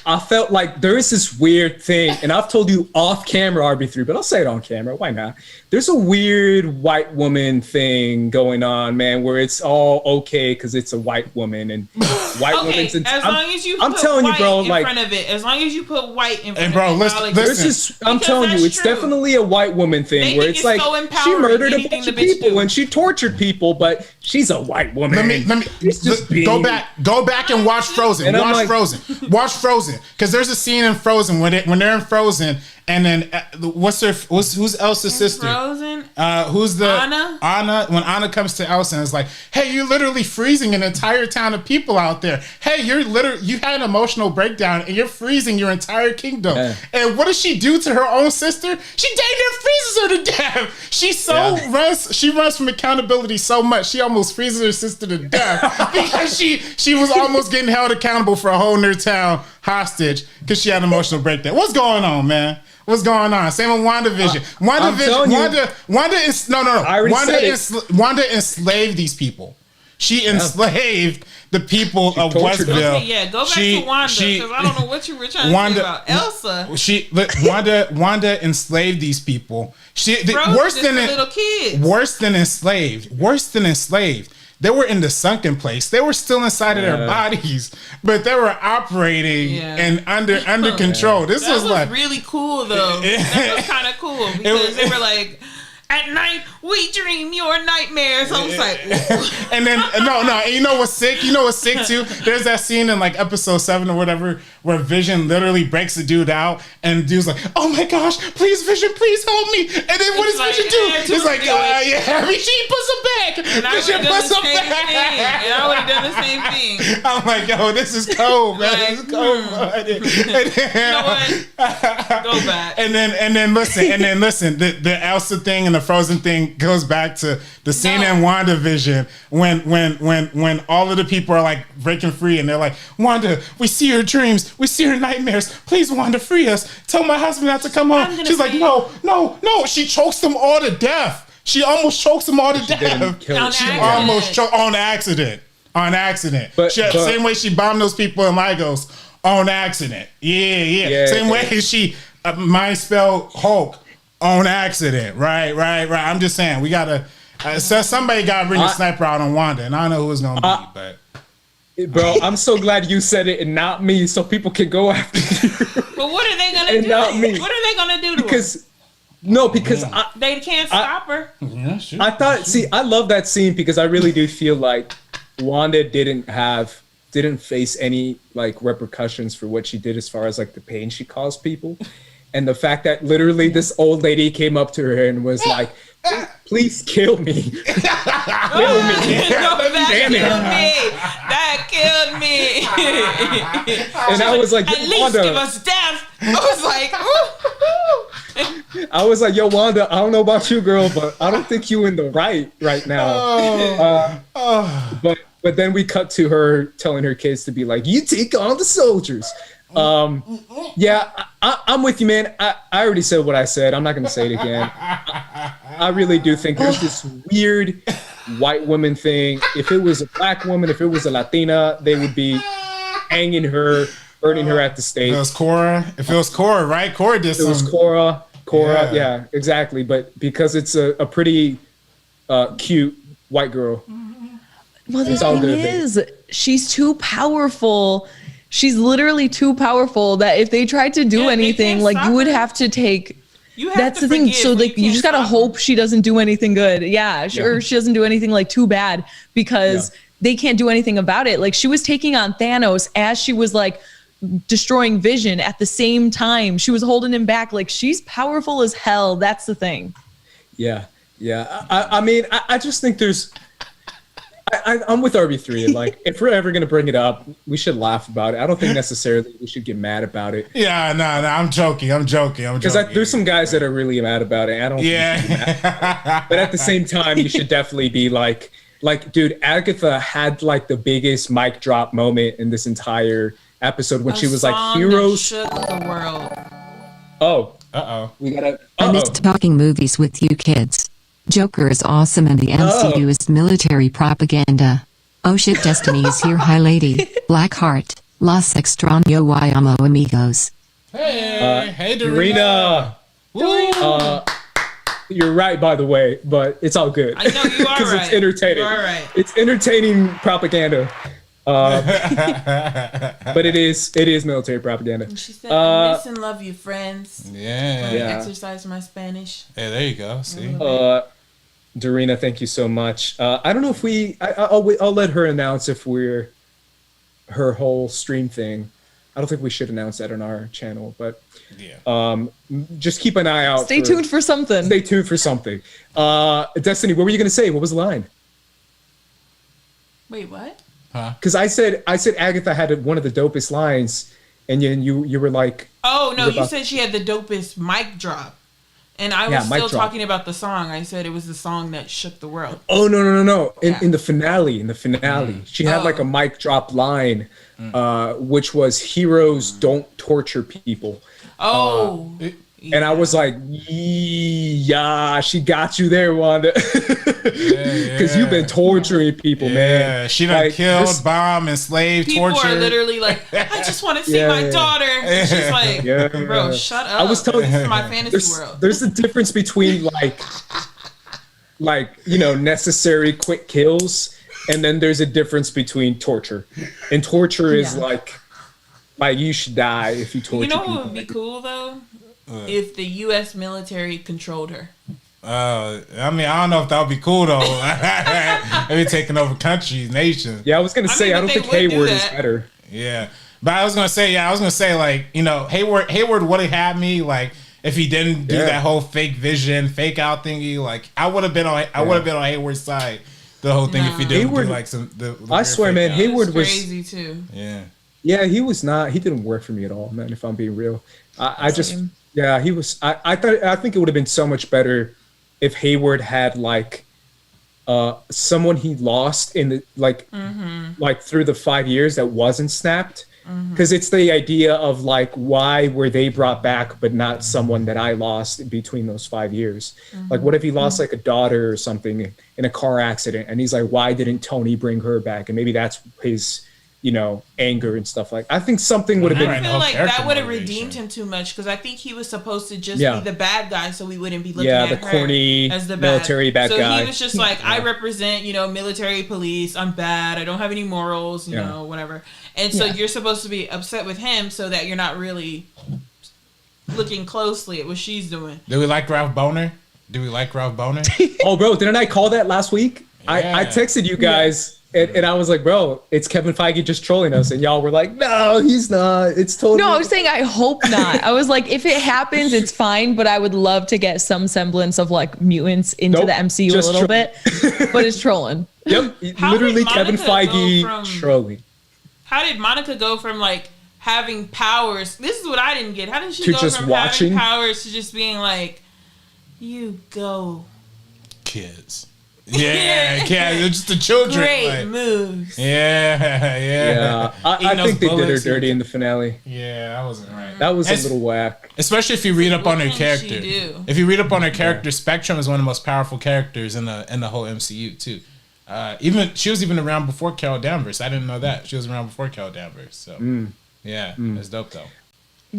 I felt like there is this weird thing, and I've told you off camera, RB3, but I'll say it on camera. Why not? There's a weird white woman thing going on, man, where it's all okay because it's a white woman and white women's. As long as you I'm put telling white you, bro, in like, front of it. As long as you put white in front and bro, of it. listen. I'm telling you, it's definitely a white woman thing where it's like so she murdered a bunch of people and she tortured people, but she's a white woman. Let me go back and watch Frozen. Watch Frozen. Because there's a scene in Frozen when they're in Frozen, and then who's Elsa's sister? Frozen. Who's the Anna? Anna. When Anna comes to Elsa and is like, "Hey, you're literally freezing an entire town of people out there. Hey, you had an emotional breakdown and you're freezing your entire kingdom." Yeah. And what does she do to her own sister? She dang near freezes her to death. She runs from accountability so much she almost freezes her sister to death because she was almost getting held accountable for a whole new town hostage because she had an emotional breakdown. What's going on, man? What's going on? Same with WandaVision. Wanda enslaved these people. She enslaved the people of Westville. Okay, go back to Wanda because I don't know what you were trying to say about Elsa. Wanda enslaved these people. Worse than enslaved. They were in the sunken place. They were still inside of their bodies, but they were operating and under control. This was like really cool, though. That was kind of cool because they were like, "At night we dream your nightmares." I was like, and then no, and you know what's sick? You know what's sick too? There's that scene in like episode 7 or whatever where Vision literally breaks the dude out, and the dude's like, "Oh my gosh, please, Vision, please help me!" And then what does Vision do? He's like, she puts him back. And I would have done the same thing. I'm like, yo, this is cold, man. This is cold. You know what? Go back. And then listen. The Elsa thing and the Frozen thing goes back to the scene in WandaVision when all of the people are like breaking free and they're like, "Wanda, we see your dreams, we see your nightmares. Please, Wanda, free us. Tell my husband not to come home." She's like, no. She chokes them all to death. She almost chokes them all to death. She almost choked on accident. But same way she bombed those people in Lagos on accident. Yeah. Same way she mind spelled Hulk on accident. Right. I'm just saying we gotta. So somebody gotta bring a sniper out on Wanda, and I don't know who it's gonna be, but. Bro, I'm so glad you said it and not me, so people can go after you. But what are they gonna do? Not me. What are they gonna do to her? They can't stop her. Yeah, sure. I love that scene because I really do feel like Wanda didn't face any like repercussions for what she did as far as like the pain she caused people. And the fact that literally this old lady came up to her and was like, please kill me. Kill me. That killed me. And I was like, at least give us death. I was like, yo, Wanda, I don't know about you, girl, but I don't think you in the right now. But then we cut to her telling her kids to be like, you take on the soldiers. Yeah, I'm with you, man. I already said what I said. I'm not going to say it again. I really do think there's this weird white woman thing. If it was a black woman, if it was a Latina, they would be hanging her, burning her at the stake. If it was Cora, right? Cora did some. It was Cora, yeah, exactly. But because it's a pretty cute white girl. Well, the thing is, she's too powerful. She's literally too powerful that if they tried to do anything, like you would have to take. That's the thing. So like you just gotta hope she doesn't do anything good. Yeah, or she doesn't do anything like too bad because they can't do anything about it. Like she was taking on Thanos as she was like destroying Vision at the same time. She was holding him back. Like she's powerful as hell. That's the thing. Yeah. I mean, I just think there's. I'm with RB3. Like, if we're ever gonna bring it up, we should laugh about it. I don't think necessarily we should get mad about it. Yeah, no, I'm joking. Because there's some guys that are really mad about it. I don't. Yeah. But at the same time, you should definitely be like, dude, Agatha had like the biggest mic drop moment in this entire episode when she was like, "Heroes shook the world." Oh, we gotta. I miss talking movies with you kids. Joker is awesome and the MCU is military propaganda. Oh shit, Destiny is here. Hi lady. Blackheart. Los extraño y amo amigos. Hey, Dorina. You're right, by the way, but it's all good. I know you are right. It's entertaining. You are right. It's entertaining propaganda. But it is military propaganda. And she said, I miss and love you, friends. Yeah. Exercise my Spanish. Hey, there you go. See? Dorina, thank you so much. I don't know if I'll let her announce if we're her whole stream thing. I don't think we should announce that on our channel, but just keep an eye out. Stay tuned for something. Destiny, what were you gonna say? What was the line? Wait, what? Because I said Agatha had one of the dopest lines, and you were like, oh no, you said she had the dopest mic drop. And I was still talking about the song. I said it was the song that shook the world. Oh, no. In the finale, she had like a mic drop line, which was "Heroes don't torture people." And I was like, yeah, she got you there, Wanda. Because you've been torturing people, man. She done killed, bombed, enslaved, tortured. People are literally like, I just want to see my daughter. And she's like, bro, shut up. I was telling you, this is my fantasy world. There's a difference between necessary quick kills, and then there's a difference between torture. And torture is like you should die if you torture people. You know what would be cool though? If the U.S. military controlled her. I mean, I don't know if that would be cool though. Maybe taking over countries, nations. Yeah, I was gonna say I don't think Hayward is better. Yeah, but I was gonna say like, Hayward would have had me like if he didn't do that whole fake vision, fake out thingy. Like I would have been on Hayward's side. The whole thing if he didn't do like some. I swear, man, Hayward was crazy too. Yeah. Yeah, he was not. He didn't work for me at all, man. If I'm being real, I just. Yeah, he was. I think it would have been so much better if Hayward had like someone he lost in the like through the 5 years that wasn't snapped. Because it's the idea of like, why were they brought back but not someone that I lost between those 5 years? Like, what if he lost like a daughter or something in a car accident, and he's like, why didn't Tony bring her back? And maybe that's his anger and stuff like. I think something would have been. I feel like that would have redeemed him too much because I think he was supposed to just be the bad guy, so we wouldn't be looking at the corny as the military bad guy. So he was just like, I represent, military police. I'm bad. I don't have any morals. You know, whatever. And so you're supposed to be upset with him so that you're not really looking closely at what she's doing. Do we like Ralph Boner? Oh, bro, didn't I call that last week? I texted you guys. And I was like, bro, it's Kevin Feige just trolling us. And y'all were like, no, he's not. It's totally. No, I was saying I hope not. I was like, if it happens, it's fine. But I would love to get some semblance of like mutants into the MCU a little bit. But it's trolling. Yep. Literally Kevin Feige trolling. How did Monica go from like having powers? This is what I didn't get. How did she to go just from watching having powers to just being like, you go. Kids. Yeah, just the children. Great moves. Yeah. I think they did her dirty in the finale. Yeah, that wasn't right. That was a little whack. Especially if you read up on her character. If you read up on her character, Spectrum is one of the most powerful characters in the whole MCU too. She was even around before Carol Danvers. I didn't know that. She was around before Carol Danvers. So it's dope though.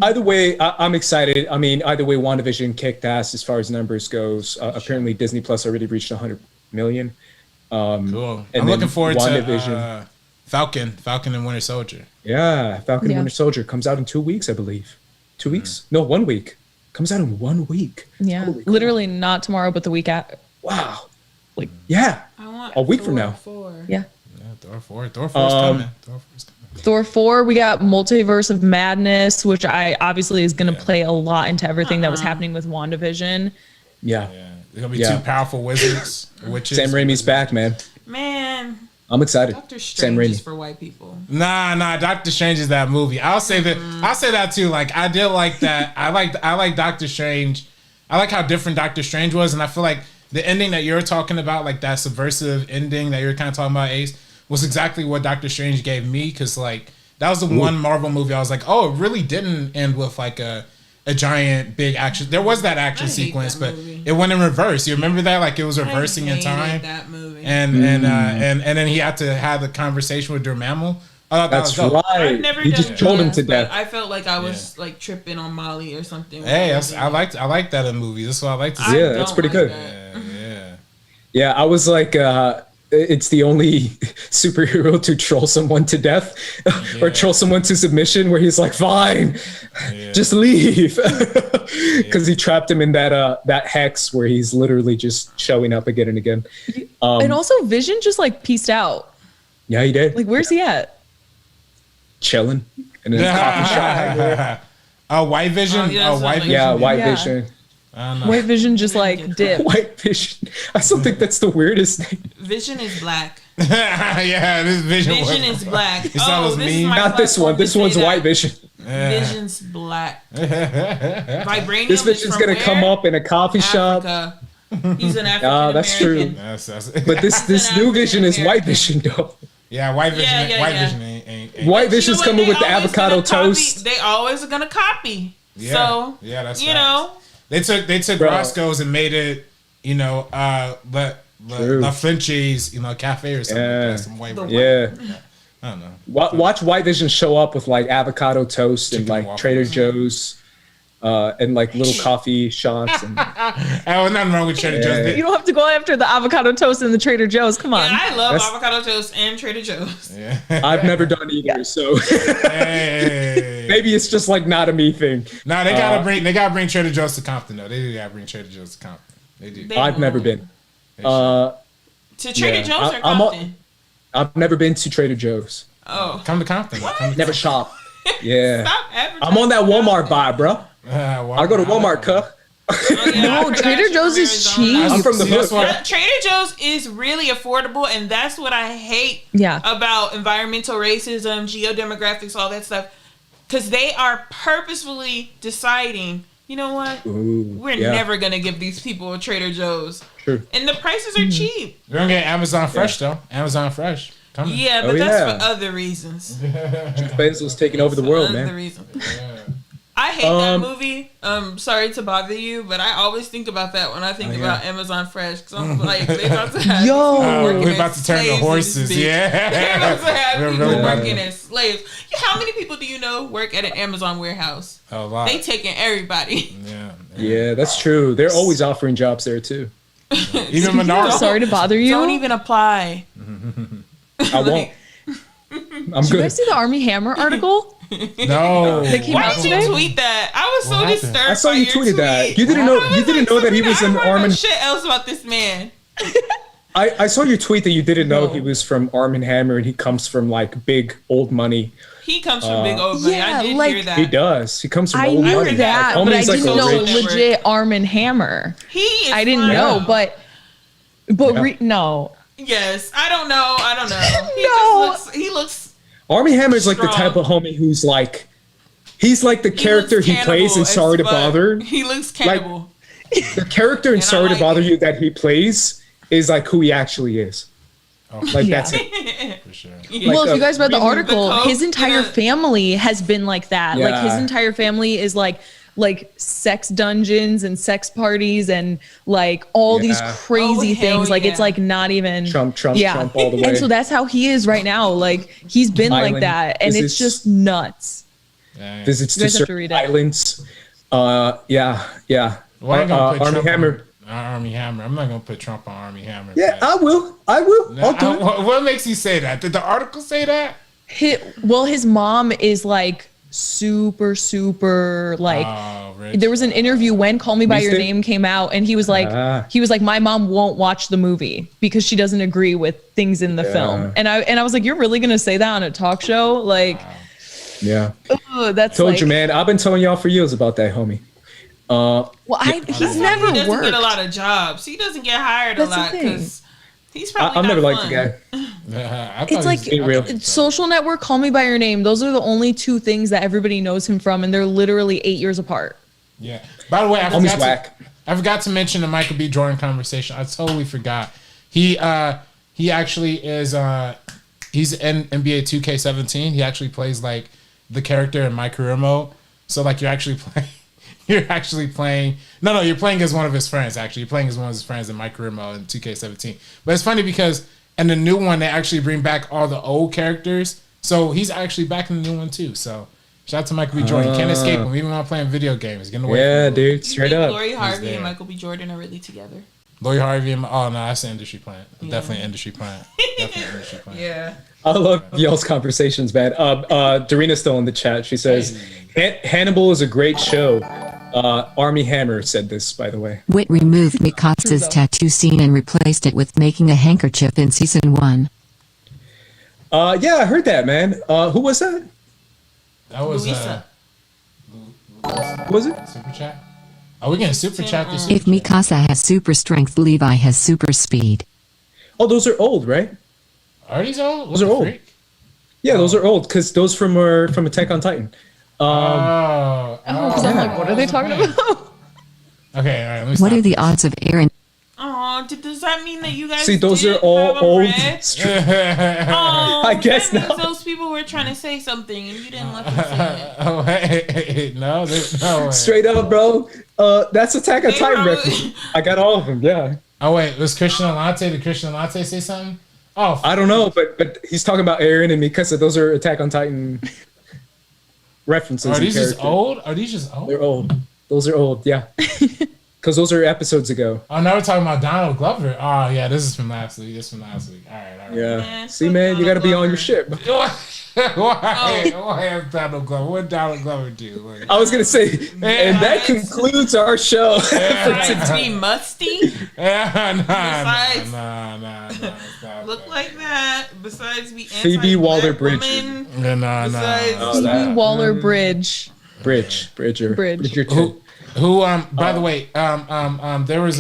Either way, I'm excited. I mean, either way, WandaVision kicked ass as far as numbers goes. Apparently, Disney Plus already reached 100 million. Cool. I'm looking forward to Falcon and Winter Soldier. Yeah, Falcon and Winter Soldier comes out in 2 weeks, I believe. 2 weeks? No, 1 week. Comes out in 1 week. Yeah, literally not tomorrow, but the week after. Wow. Like, yeah, a week from now. 4. Yeah. Thor 4. Thor 4 is coming. Thor 4, we got Multiverse of Madness, which obviously is going to play a lot into everything that was happening with WandaVision. Yeah. There's going to be 2 powerful wizards. Sam Raimi's back, man. Man. I'm excited. Doctor Strange is for white people. Nah. Doctor Strange is that movie. I'll say that too. Like, I did like that. I like Doctor Strange. I like how different Doctor Strange was, and I feel like the ending that you're talking about, like that subversive ending that you're kind of talking about, Ace, was exactly what Doctor Strange gave me. Because like that was the one Marvel movie I was like, oh, it really didn't end with like a giant big action. There was that action sequence, but it went in reverse. You remember that? Like it was reversing in time. That movie. And then he had to have the conversation with Dormammu. That's right. He just trolled him to death. I felt like I was like tripping on Molly or something. Hey, I like that in movies. That's what I like to see. Yeah, that's pretty good. Yeah, I was like, it's the only superhero to troll someone to death or troll someone to submission where he's like, fine, just leave. Because he trapped him in that hex where he's literally just showing up again and again. And also Vision just like peaced out. Yeah, he did. Like, where's he at? Chilling in a coffee shop. White Vision? White Vision. White Vision just like dip. White Vision. I still think that's the weirdest name. Vision is black. Yeah, this Vision is black. This is not this one. This one's White Vision. Vision's black. Vibranium. This Vision's gonna come up in a coffee shop. He's an African American. That's true. But this new Vision is White Vision, though. Yeah, White Vision. White Vision ain't. White Vision's coming with the avocado toast. They always are gonna copy. Yeah. So that's you know. They took Roscoe's and made it, La Frenchie's, cafe or something. Yeah. Some white I don't know. Watch White Vision show up with like avocado toast and like Trader Joe's, and like little coffee shots. And nothing wrong with Trader Joe's. You don't have to go after the avocado toast and the Trader Joe's. Come on. Yeah, I love avocado toast and Trader Joe's. Yeah. I've never done either, so maybe it's just like not a me thing. No, they gotta bring Trader Joe's to Compton though. They do gotta bring Trader Joe's to Compton. They do. I've never been. To Trader Joe's or Compton? I've never been to Trader Joe's. Oh, come to Compton. Never shop. Yeah, stop advertising. I'm on that Walmart vibe, bro. I go to Walmart, cuh. No, Trader Joe's is cheap. I'm from the hood. Trader Joe's is really affordable, and that's what I hate about environmental racism, geodemographics, all that stuff. Because they are purposefully deciding, you know what? We're never going to give these people a Trader Joe's. True. And the prices are cheap. We're going to get Amazon Fresh, though. Amazon Fresh. Coming. Yeah, but that's for other reasons. Jeff Bezos taking over the world, man. I hate that movie. Sorry to bother you, but I always think about that when I think about Amazon Fresh. Because I'm like, they're about to have we're about to turn the horses. Yeah. They're about to have people working as slaves. How many people do you know work at an Amazon warehouse? A lot. They taking everybody. Yeah, that's true. They're always offering jobs there, too. Even Menards. Sorry to bother you. Don't even apply. I won't. Did you guys see the Army Hammer article? No. Why did you tweet that? I was so disturbed. I saw you tweeted that. You didn't know that he was an army. Shit else about this man. I saw your tweet that you didn't know he was from Arm & Hammer and he comes from like big old money. He comes from big old money. Yeah, I did like, hear that. He does. He comes from I old knew money. that, Like, but I homie's like didn't a know rich- legit Arm & Hammer. He is I didn't fine. know, but Yeah. no. Yes, I don't know. He looks. Armie Hammer is like the Strong. type of homie who's like, he's like the character he plays in Sorry to Bother. He looks cannibal. The character in And I Sorry like to Bother it. You that he plays is like who he actually is. Like Yeah. that's it. For sure. Well, if you guys read the article, coke his entire in a- family has been like that. Like his Yeah. entire family is like sex dungeons and sex parties and like all these Yeah. crazy Oh, hell things. Like it's yeah. like not even Trump all the way. And so that's how he is right now. Like he's been like Island that, and it's visits. just nuts. Visits You to guys have to certain read it. islands. Yeah. Why ain't gonna put Armie Trump Hammer. on Armie Hammer? I'm not gonna put Trump on Armie Hammer. Yeah, but- I will. I'll do it. What makes you say that? Did the article say that? His mom is like super like. Oh, Rich. There was an interview when Call Me by Your Wasted? Name came out, and he was like, my mom won't watch the movie because she doesn't agree with things in the film. And I was like, you're really gonna say that on a talk show? Like, Yeah. ugh, that's Told like, you, man. I've been telling y'all for years about that, homie. well, he's never He doesn't worked. get a lot of jobs. He doesn't get hired That's a the lot thing. because he's probably I've not never liked fun. the guy. I thought It's like he was- I thought he was Social Network, Call Me by Your Name. Those are the only two things that everybody knows him from, and they're literally 8 years apart. Yeah. By the way, Homie's whack. I forgot to mention the Michael B. Jordan conversation. I totally forgot. He actually is he's in NBA 2K17. He actually plays like the character in My Career Mode. So like you're actually playing No, you're playing as one of his friends actually. You're playing as one of his friends in My Career Mode in 2K17. But it's funny because in the new one they actually bring back all the old characters. So he's actually back in the new one too. So shout out to Michael B. Jordan. You can't escape him even while playing video games. Getting away Yeah, from him. dude. You Straight think up. Lori Harvey there. and Michael B. Jordan are really together? Lori Harvey and oh no, that's an industry plant. Definitely an industry plant. Definitely an industry plant. Yeah. I love y'all's conversations, man. Darina's still in the chat. She says, Hannibal is a great show. Armie Hammer said this, by the way. Wit removed Mikasa's tattoo scene and replaced it with making a handkerchief in season 1. Yeah, I heard that, man. Who was that? That was Louisa. Who was it? super chat. Are we getting super chat this If week? Mikasa has super strength, Levi has super speed. Oh, those are old, right? Are these old? Those are old. Yeah, those are old because those from Attack on Titan. Oh, because I'm like, what are they talking about? Okay, all right. Let me What stop are the this. odds of Aaron? Oh, does that mean that you guys See, those are did all have 'em old. read? Oh, I guess that means not. those people were trying to say something and you didn't let them say it. Oh, hey, no, there's no way. Straight up, bro. That's Attack on They Titan probably- reference. I got all of them. Yeah. Oh wait, was Christian Alante? Did Christian Alante say something? Oh, I don't know, but he's talking about Aaron and Mikasa. Those are Attack on Titan references. are and these just characters. old? Are these just old? They're old. Those are old. Yeah. Because those are episodes ago. Oh, now we're talking about Donald Glover. Oh yeah, this is from last week. All right. Yeah. Man, See, fuck man, you got to Donald be on Glover. your shit. Why is Donald Glover? What did Donald Glover do? Like, I was gonna say, and that concludes our show. Besides be musty, nah. look like that. Besides be Phoebe Waller-Bridge. woman. Nah. Besides, Phoebe Waller-Bridge. Bridger. Who by the way, there was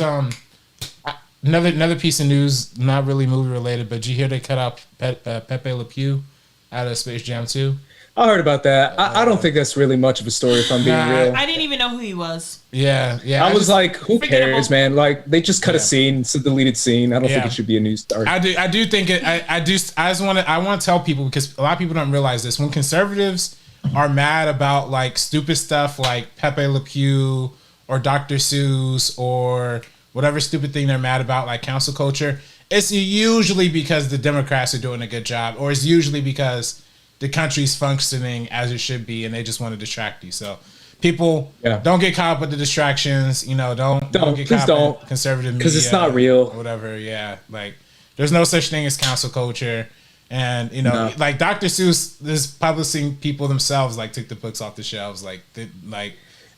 another piece of news, not really movie related, but did you hear they cut out Pepe Le Pew out of Space Jam 2? I heard about that. I don't think that's really much of a story, if I'm being Nah. real. I didn't even know who he was. Yeah. I was just- like, who Forgettable. cares, man? Like, they just cut a scene. It's a deleted scene. I don't think Yeah. it should be a news story. I do think it. I just want to tell people, because a lot of people don't realize this. When conservatives are mad about like stupid stuff like Pepe Le Pew or Dr. Seuss or whatever stupid thing they're mad about, like cancel culture, it's usually because the Democrats are doing a good job, or it's usually because the country's functioning as it should be, and they just want to distract you. So people don't get caught up with the distractions. You know, don't get please caught don't. up with conservative media, 'Cause it's not real. or whatever. Yeah, like there's no such thing as cancel culture. And you know, No. like Dr. Seuss, this publishing people themselves like took the books off the shelves, like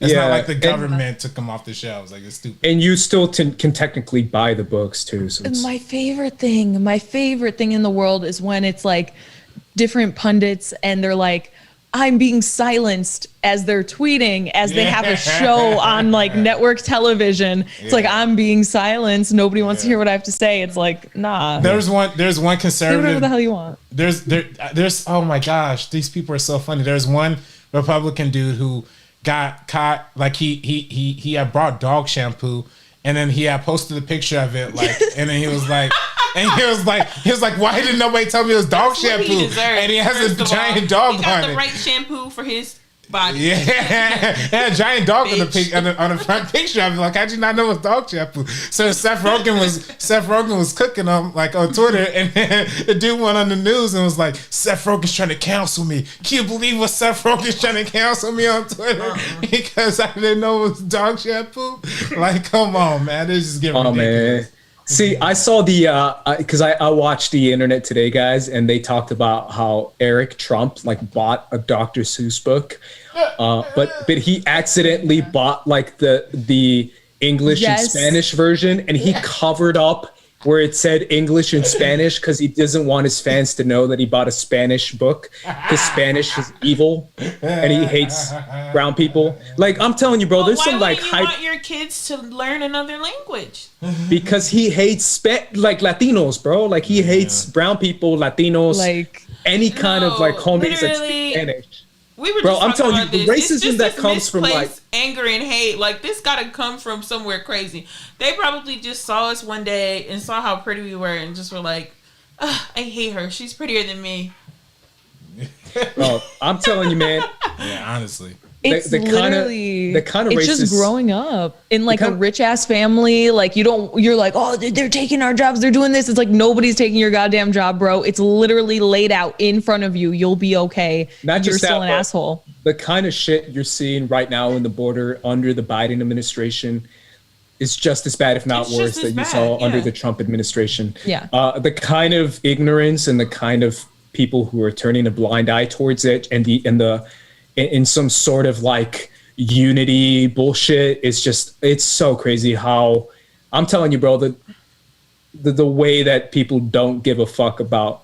It's not like the government took them off the shelves. Like, it's stupid. And you still can technically buy the books too. So my favorite thing in the world is when it's like different pundits and they're like, I'm being silenced as they're tweeting as they have a show on like network television. It's like, I'm being silenced. Nobody wants to hear what I have to say. It's like, nah. There's one conservative. Say whatever the hell you want. There's oh my gosh, these people are so funny. There's one Republican dude who got caught, like he had brought dog shampoo, and then he had posted a picture of it, like, and then he was like, why didn't nobody tell me it was dog shampoo? And he has a giant dog on it. He got the right shampoo for his body. Yeah, had a giant dog on the front picture. I'm like, I did not know it was dog shampoo. So Seth Rogen was cooking them like on Twitter, and the dude went on the news and was like, Seth Rogen's trying to cancel me. Can you believe what Seth Rogen's trying to cancel me on Twitter because I didn't know it was dog shampoo? Like, come on, man, they just get ridiculous. Man. See, I saw because I watched the internet today, guys, and they talked about how Eric Trump like bought a Dr. Seuss book, but he accidentally bought like the English and Spanish version, and he covered up where it said English and Spanish because he doesn't want his fans to know that he bought a Spanish book because Spanish is evil and he hates brown people. Like, I'm telling you, bro, there's some like hype. Why want your kids to learn another language? Because he hates like Latinos, bro. Like, he hates brown people, Latinos, like any kind of like homies that speak Spanish. We were just I'm telling you, the this. racism that comes from like anger and hate, like this gotta come from somewhere crazy. They probably just saw us one day and saw how pretty we were and just were like, I hate her. She's prettier than me. Bro, I'm telling you, man. Yeah, honestly. It's literally the kind of it's racist, just growing up in like a rich ass family. Like you're like, oh, they're taking our jobs. They're doing this. It's like, nobody's taking your goddamn job, bro. It's literally laid out in front of you. You'll be okay. Not you're just still that, an asshole. The kind of shit you're seeing right now in the border under the Biden administration is just as bad, if not worse, that you saw under the Trump administration. Yeah. The kind of ignorance and the kind of people who are turning a blind eye towards it and in some sort of like unity bullshit. It's so crazy how, I'm telling you, bro, the way that people don't give a fuck about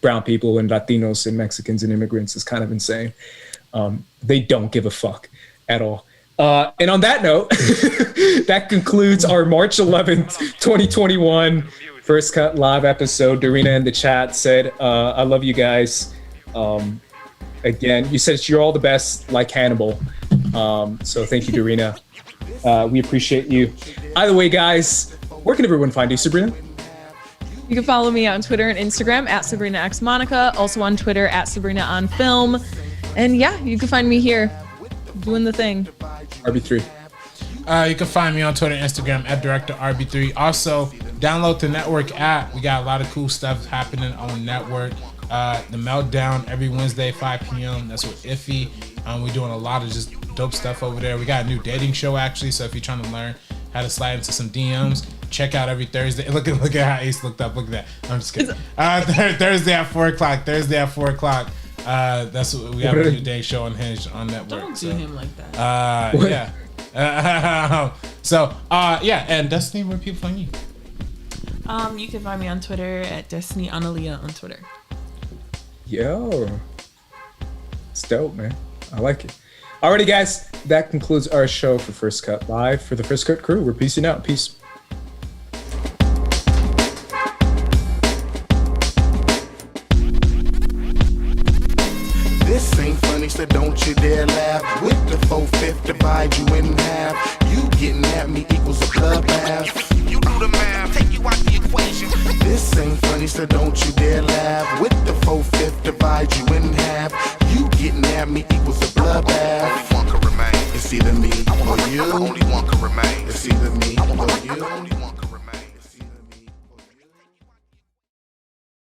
brown people and Latinos and Mexicans and immigrants is kind of insane. They don't give a fuck at all. And on that note, that concludes our March 11th, 2021 First Cut live episode. Dorina in the chat said, I love you guys. Again, you said you're all the best, like Hannibal. So thank you, Dorina. We appreciate you. Either way, guys, where can everyone find you, Sabrina? You can follow me on Twitter and Instagram at SabrinaXMonica. Also on Twitter at SabrinaOnFilm. And yeah, you can find me here doing the thing. RB3. You can find me on Twitter and Instagram at Director RB3. Also, download the Network app. We got a lot of cool stuff happening on Network. The Meltdown every Wednesday, 5 p.m. That's with Iffy. We're doing a lot of just dope stuff over there. We got a new dating show, actually. So if you're trying to learn how to slide into some DMs, check out every Thursday. Look at how Ace looked up. Look at that. I'm just kidding. Thursday at 4 o'clock. That's what we have, a new day show on Hinge on Network. Don't do him like that. Yeah. And Destiny, where people find you? You can find me on Twitter at Destiny Analia on Twitter. Yo, it's dope, man. I like it. Alrighty, guys, that concludes our show for First Cut Live. For the First Cut crew, we're peacing out. Peace. This ain't funny, so don't you dare laugh. With the 4/5 divide you in half. You getting at me equals a bloodbath. You do the math, take you out the equation. This ain't funny, so don't you dare laugh. With the 4/5 divide you in half. You getting at me equals a bloodbath. Only one can remain. It's either me or you. Only one can remain. It's either me or you.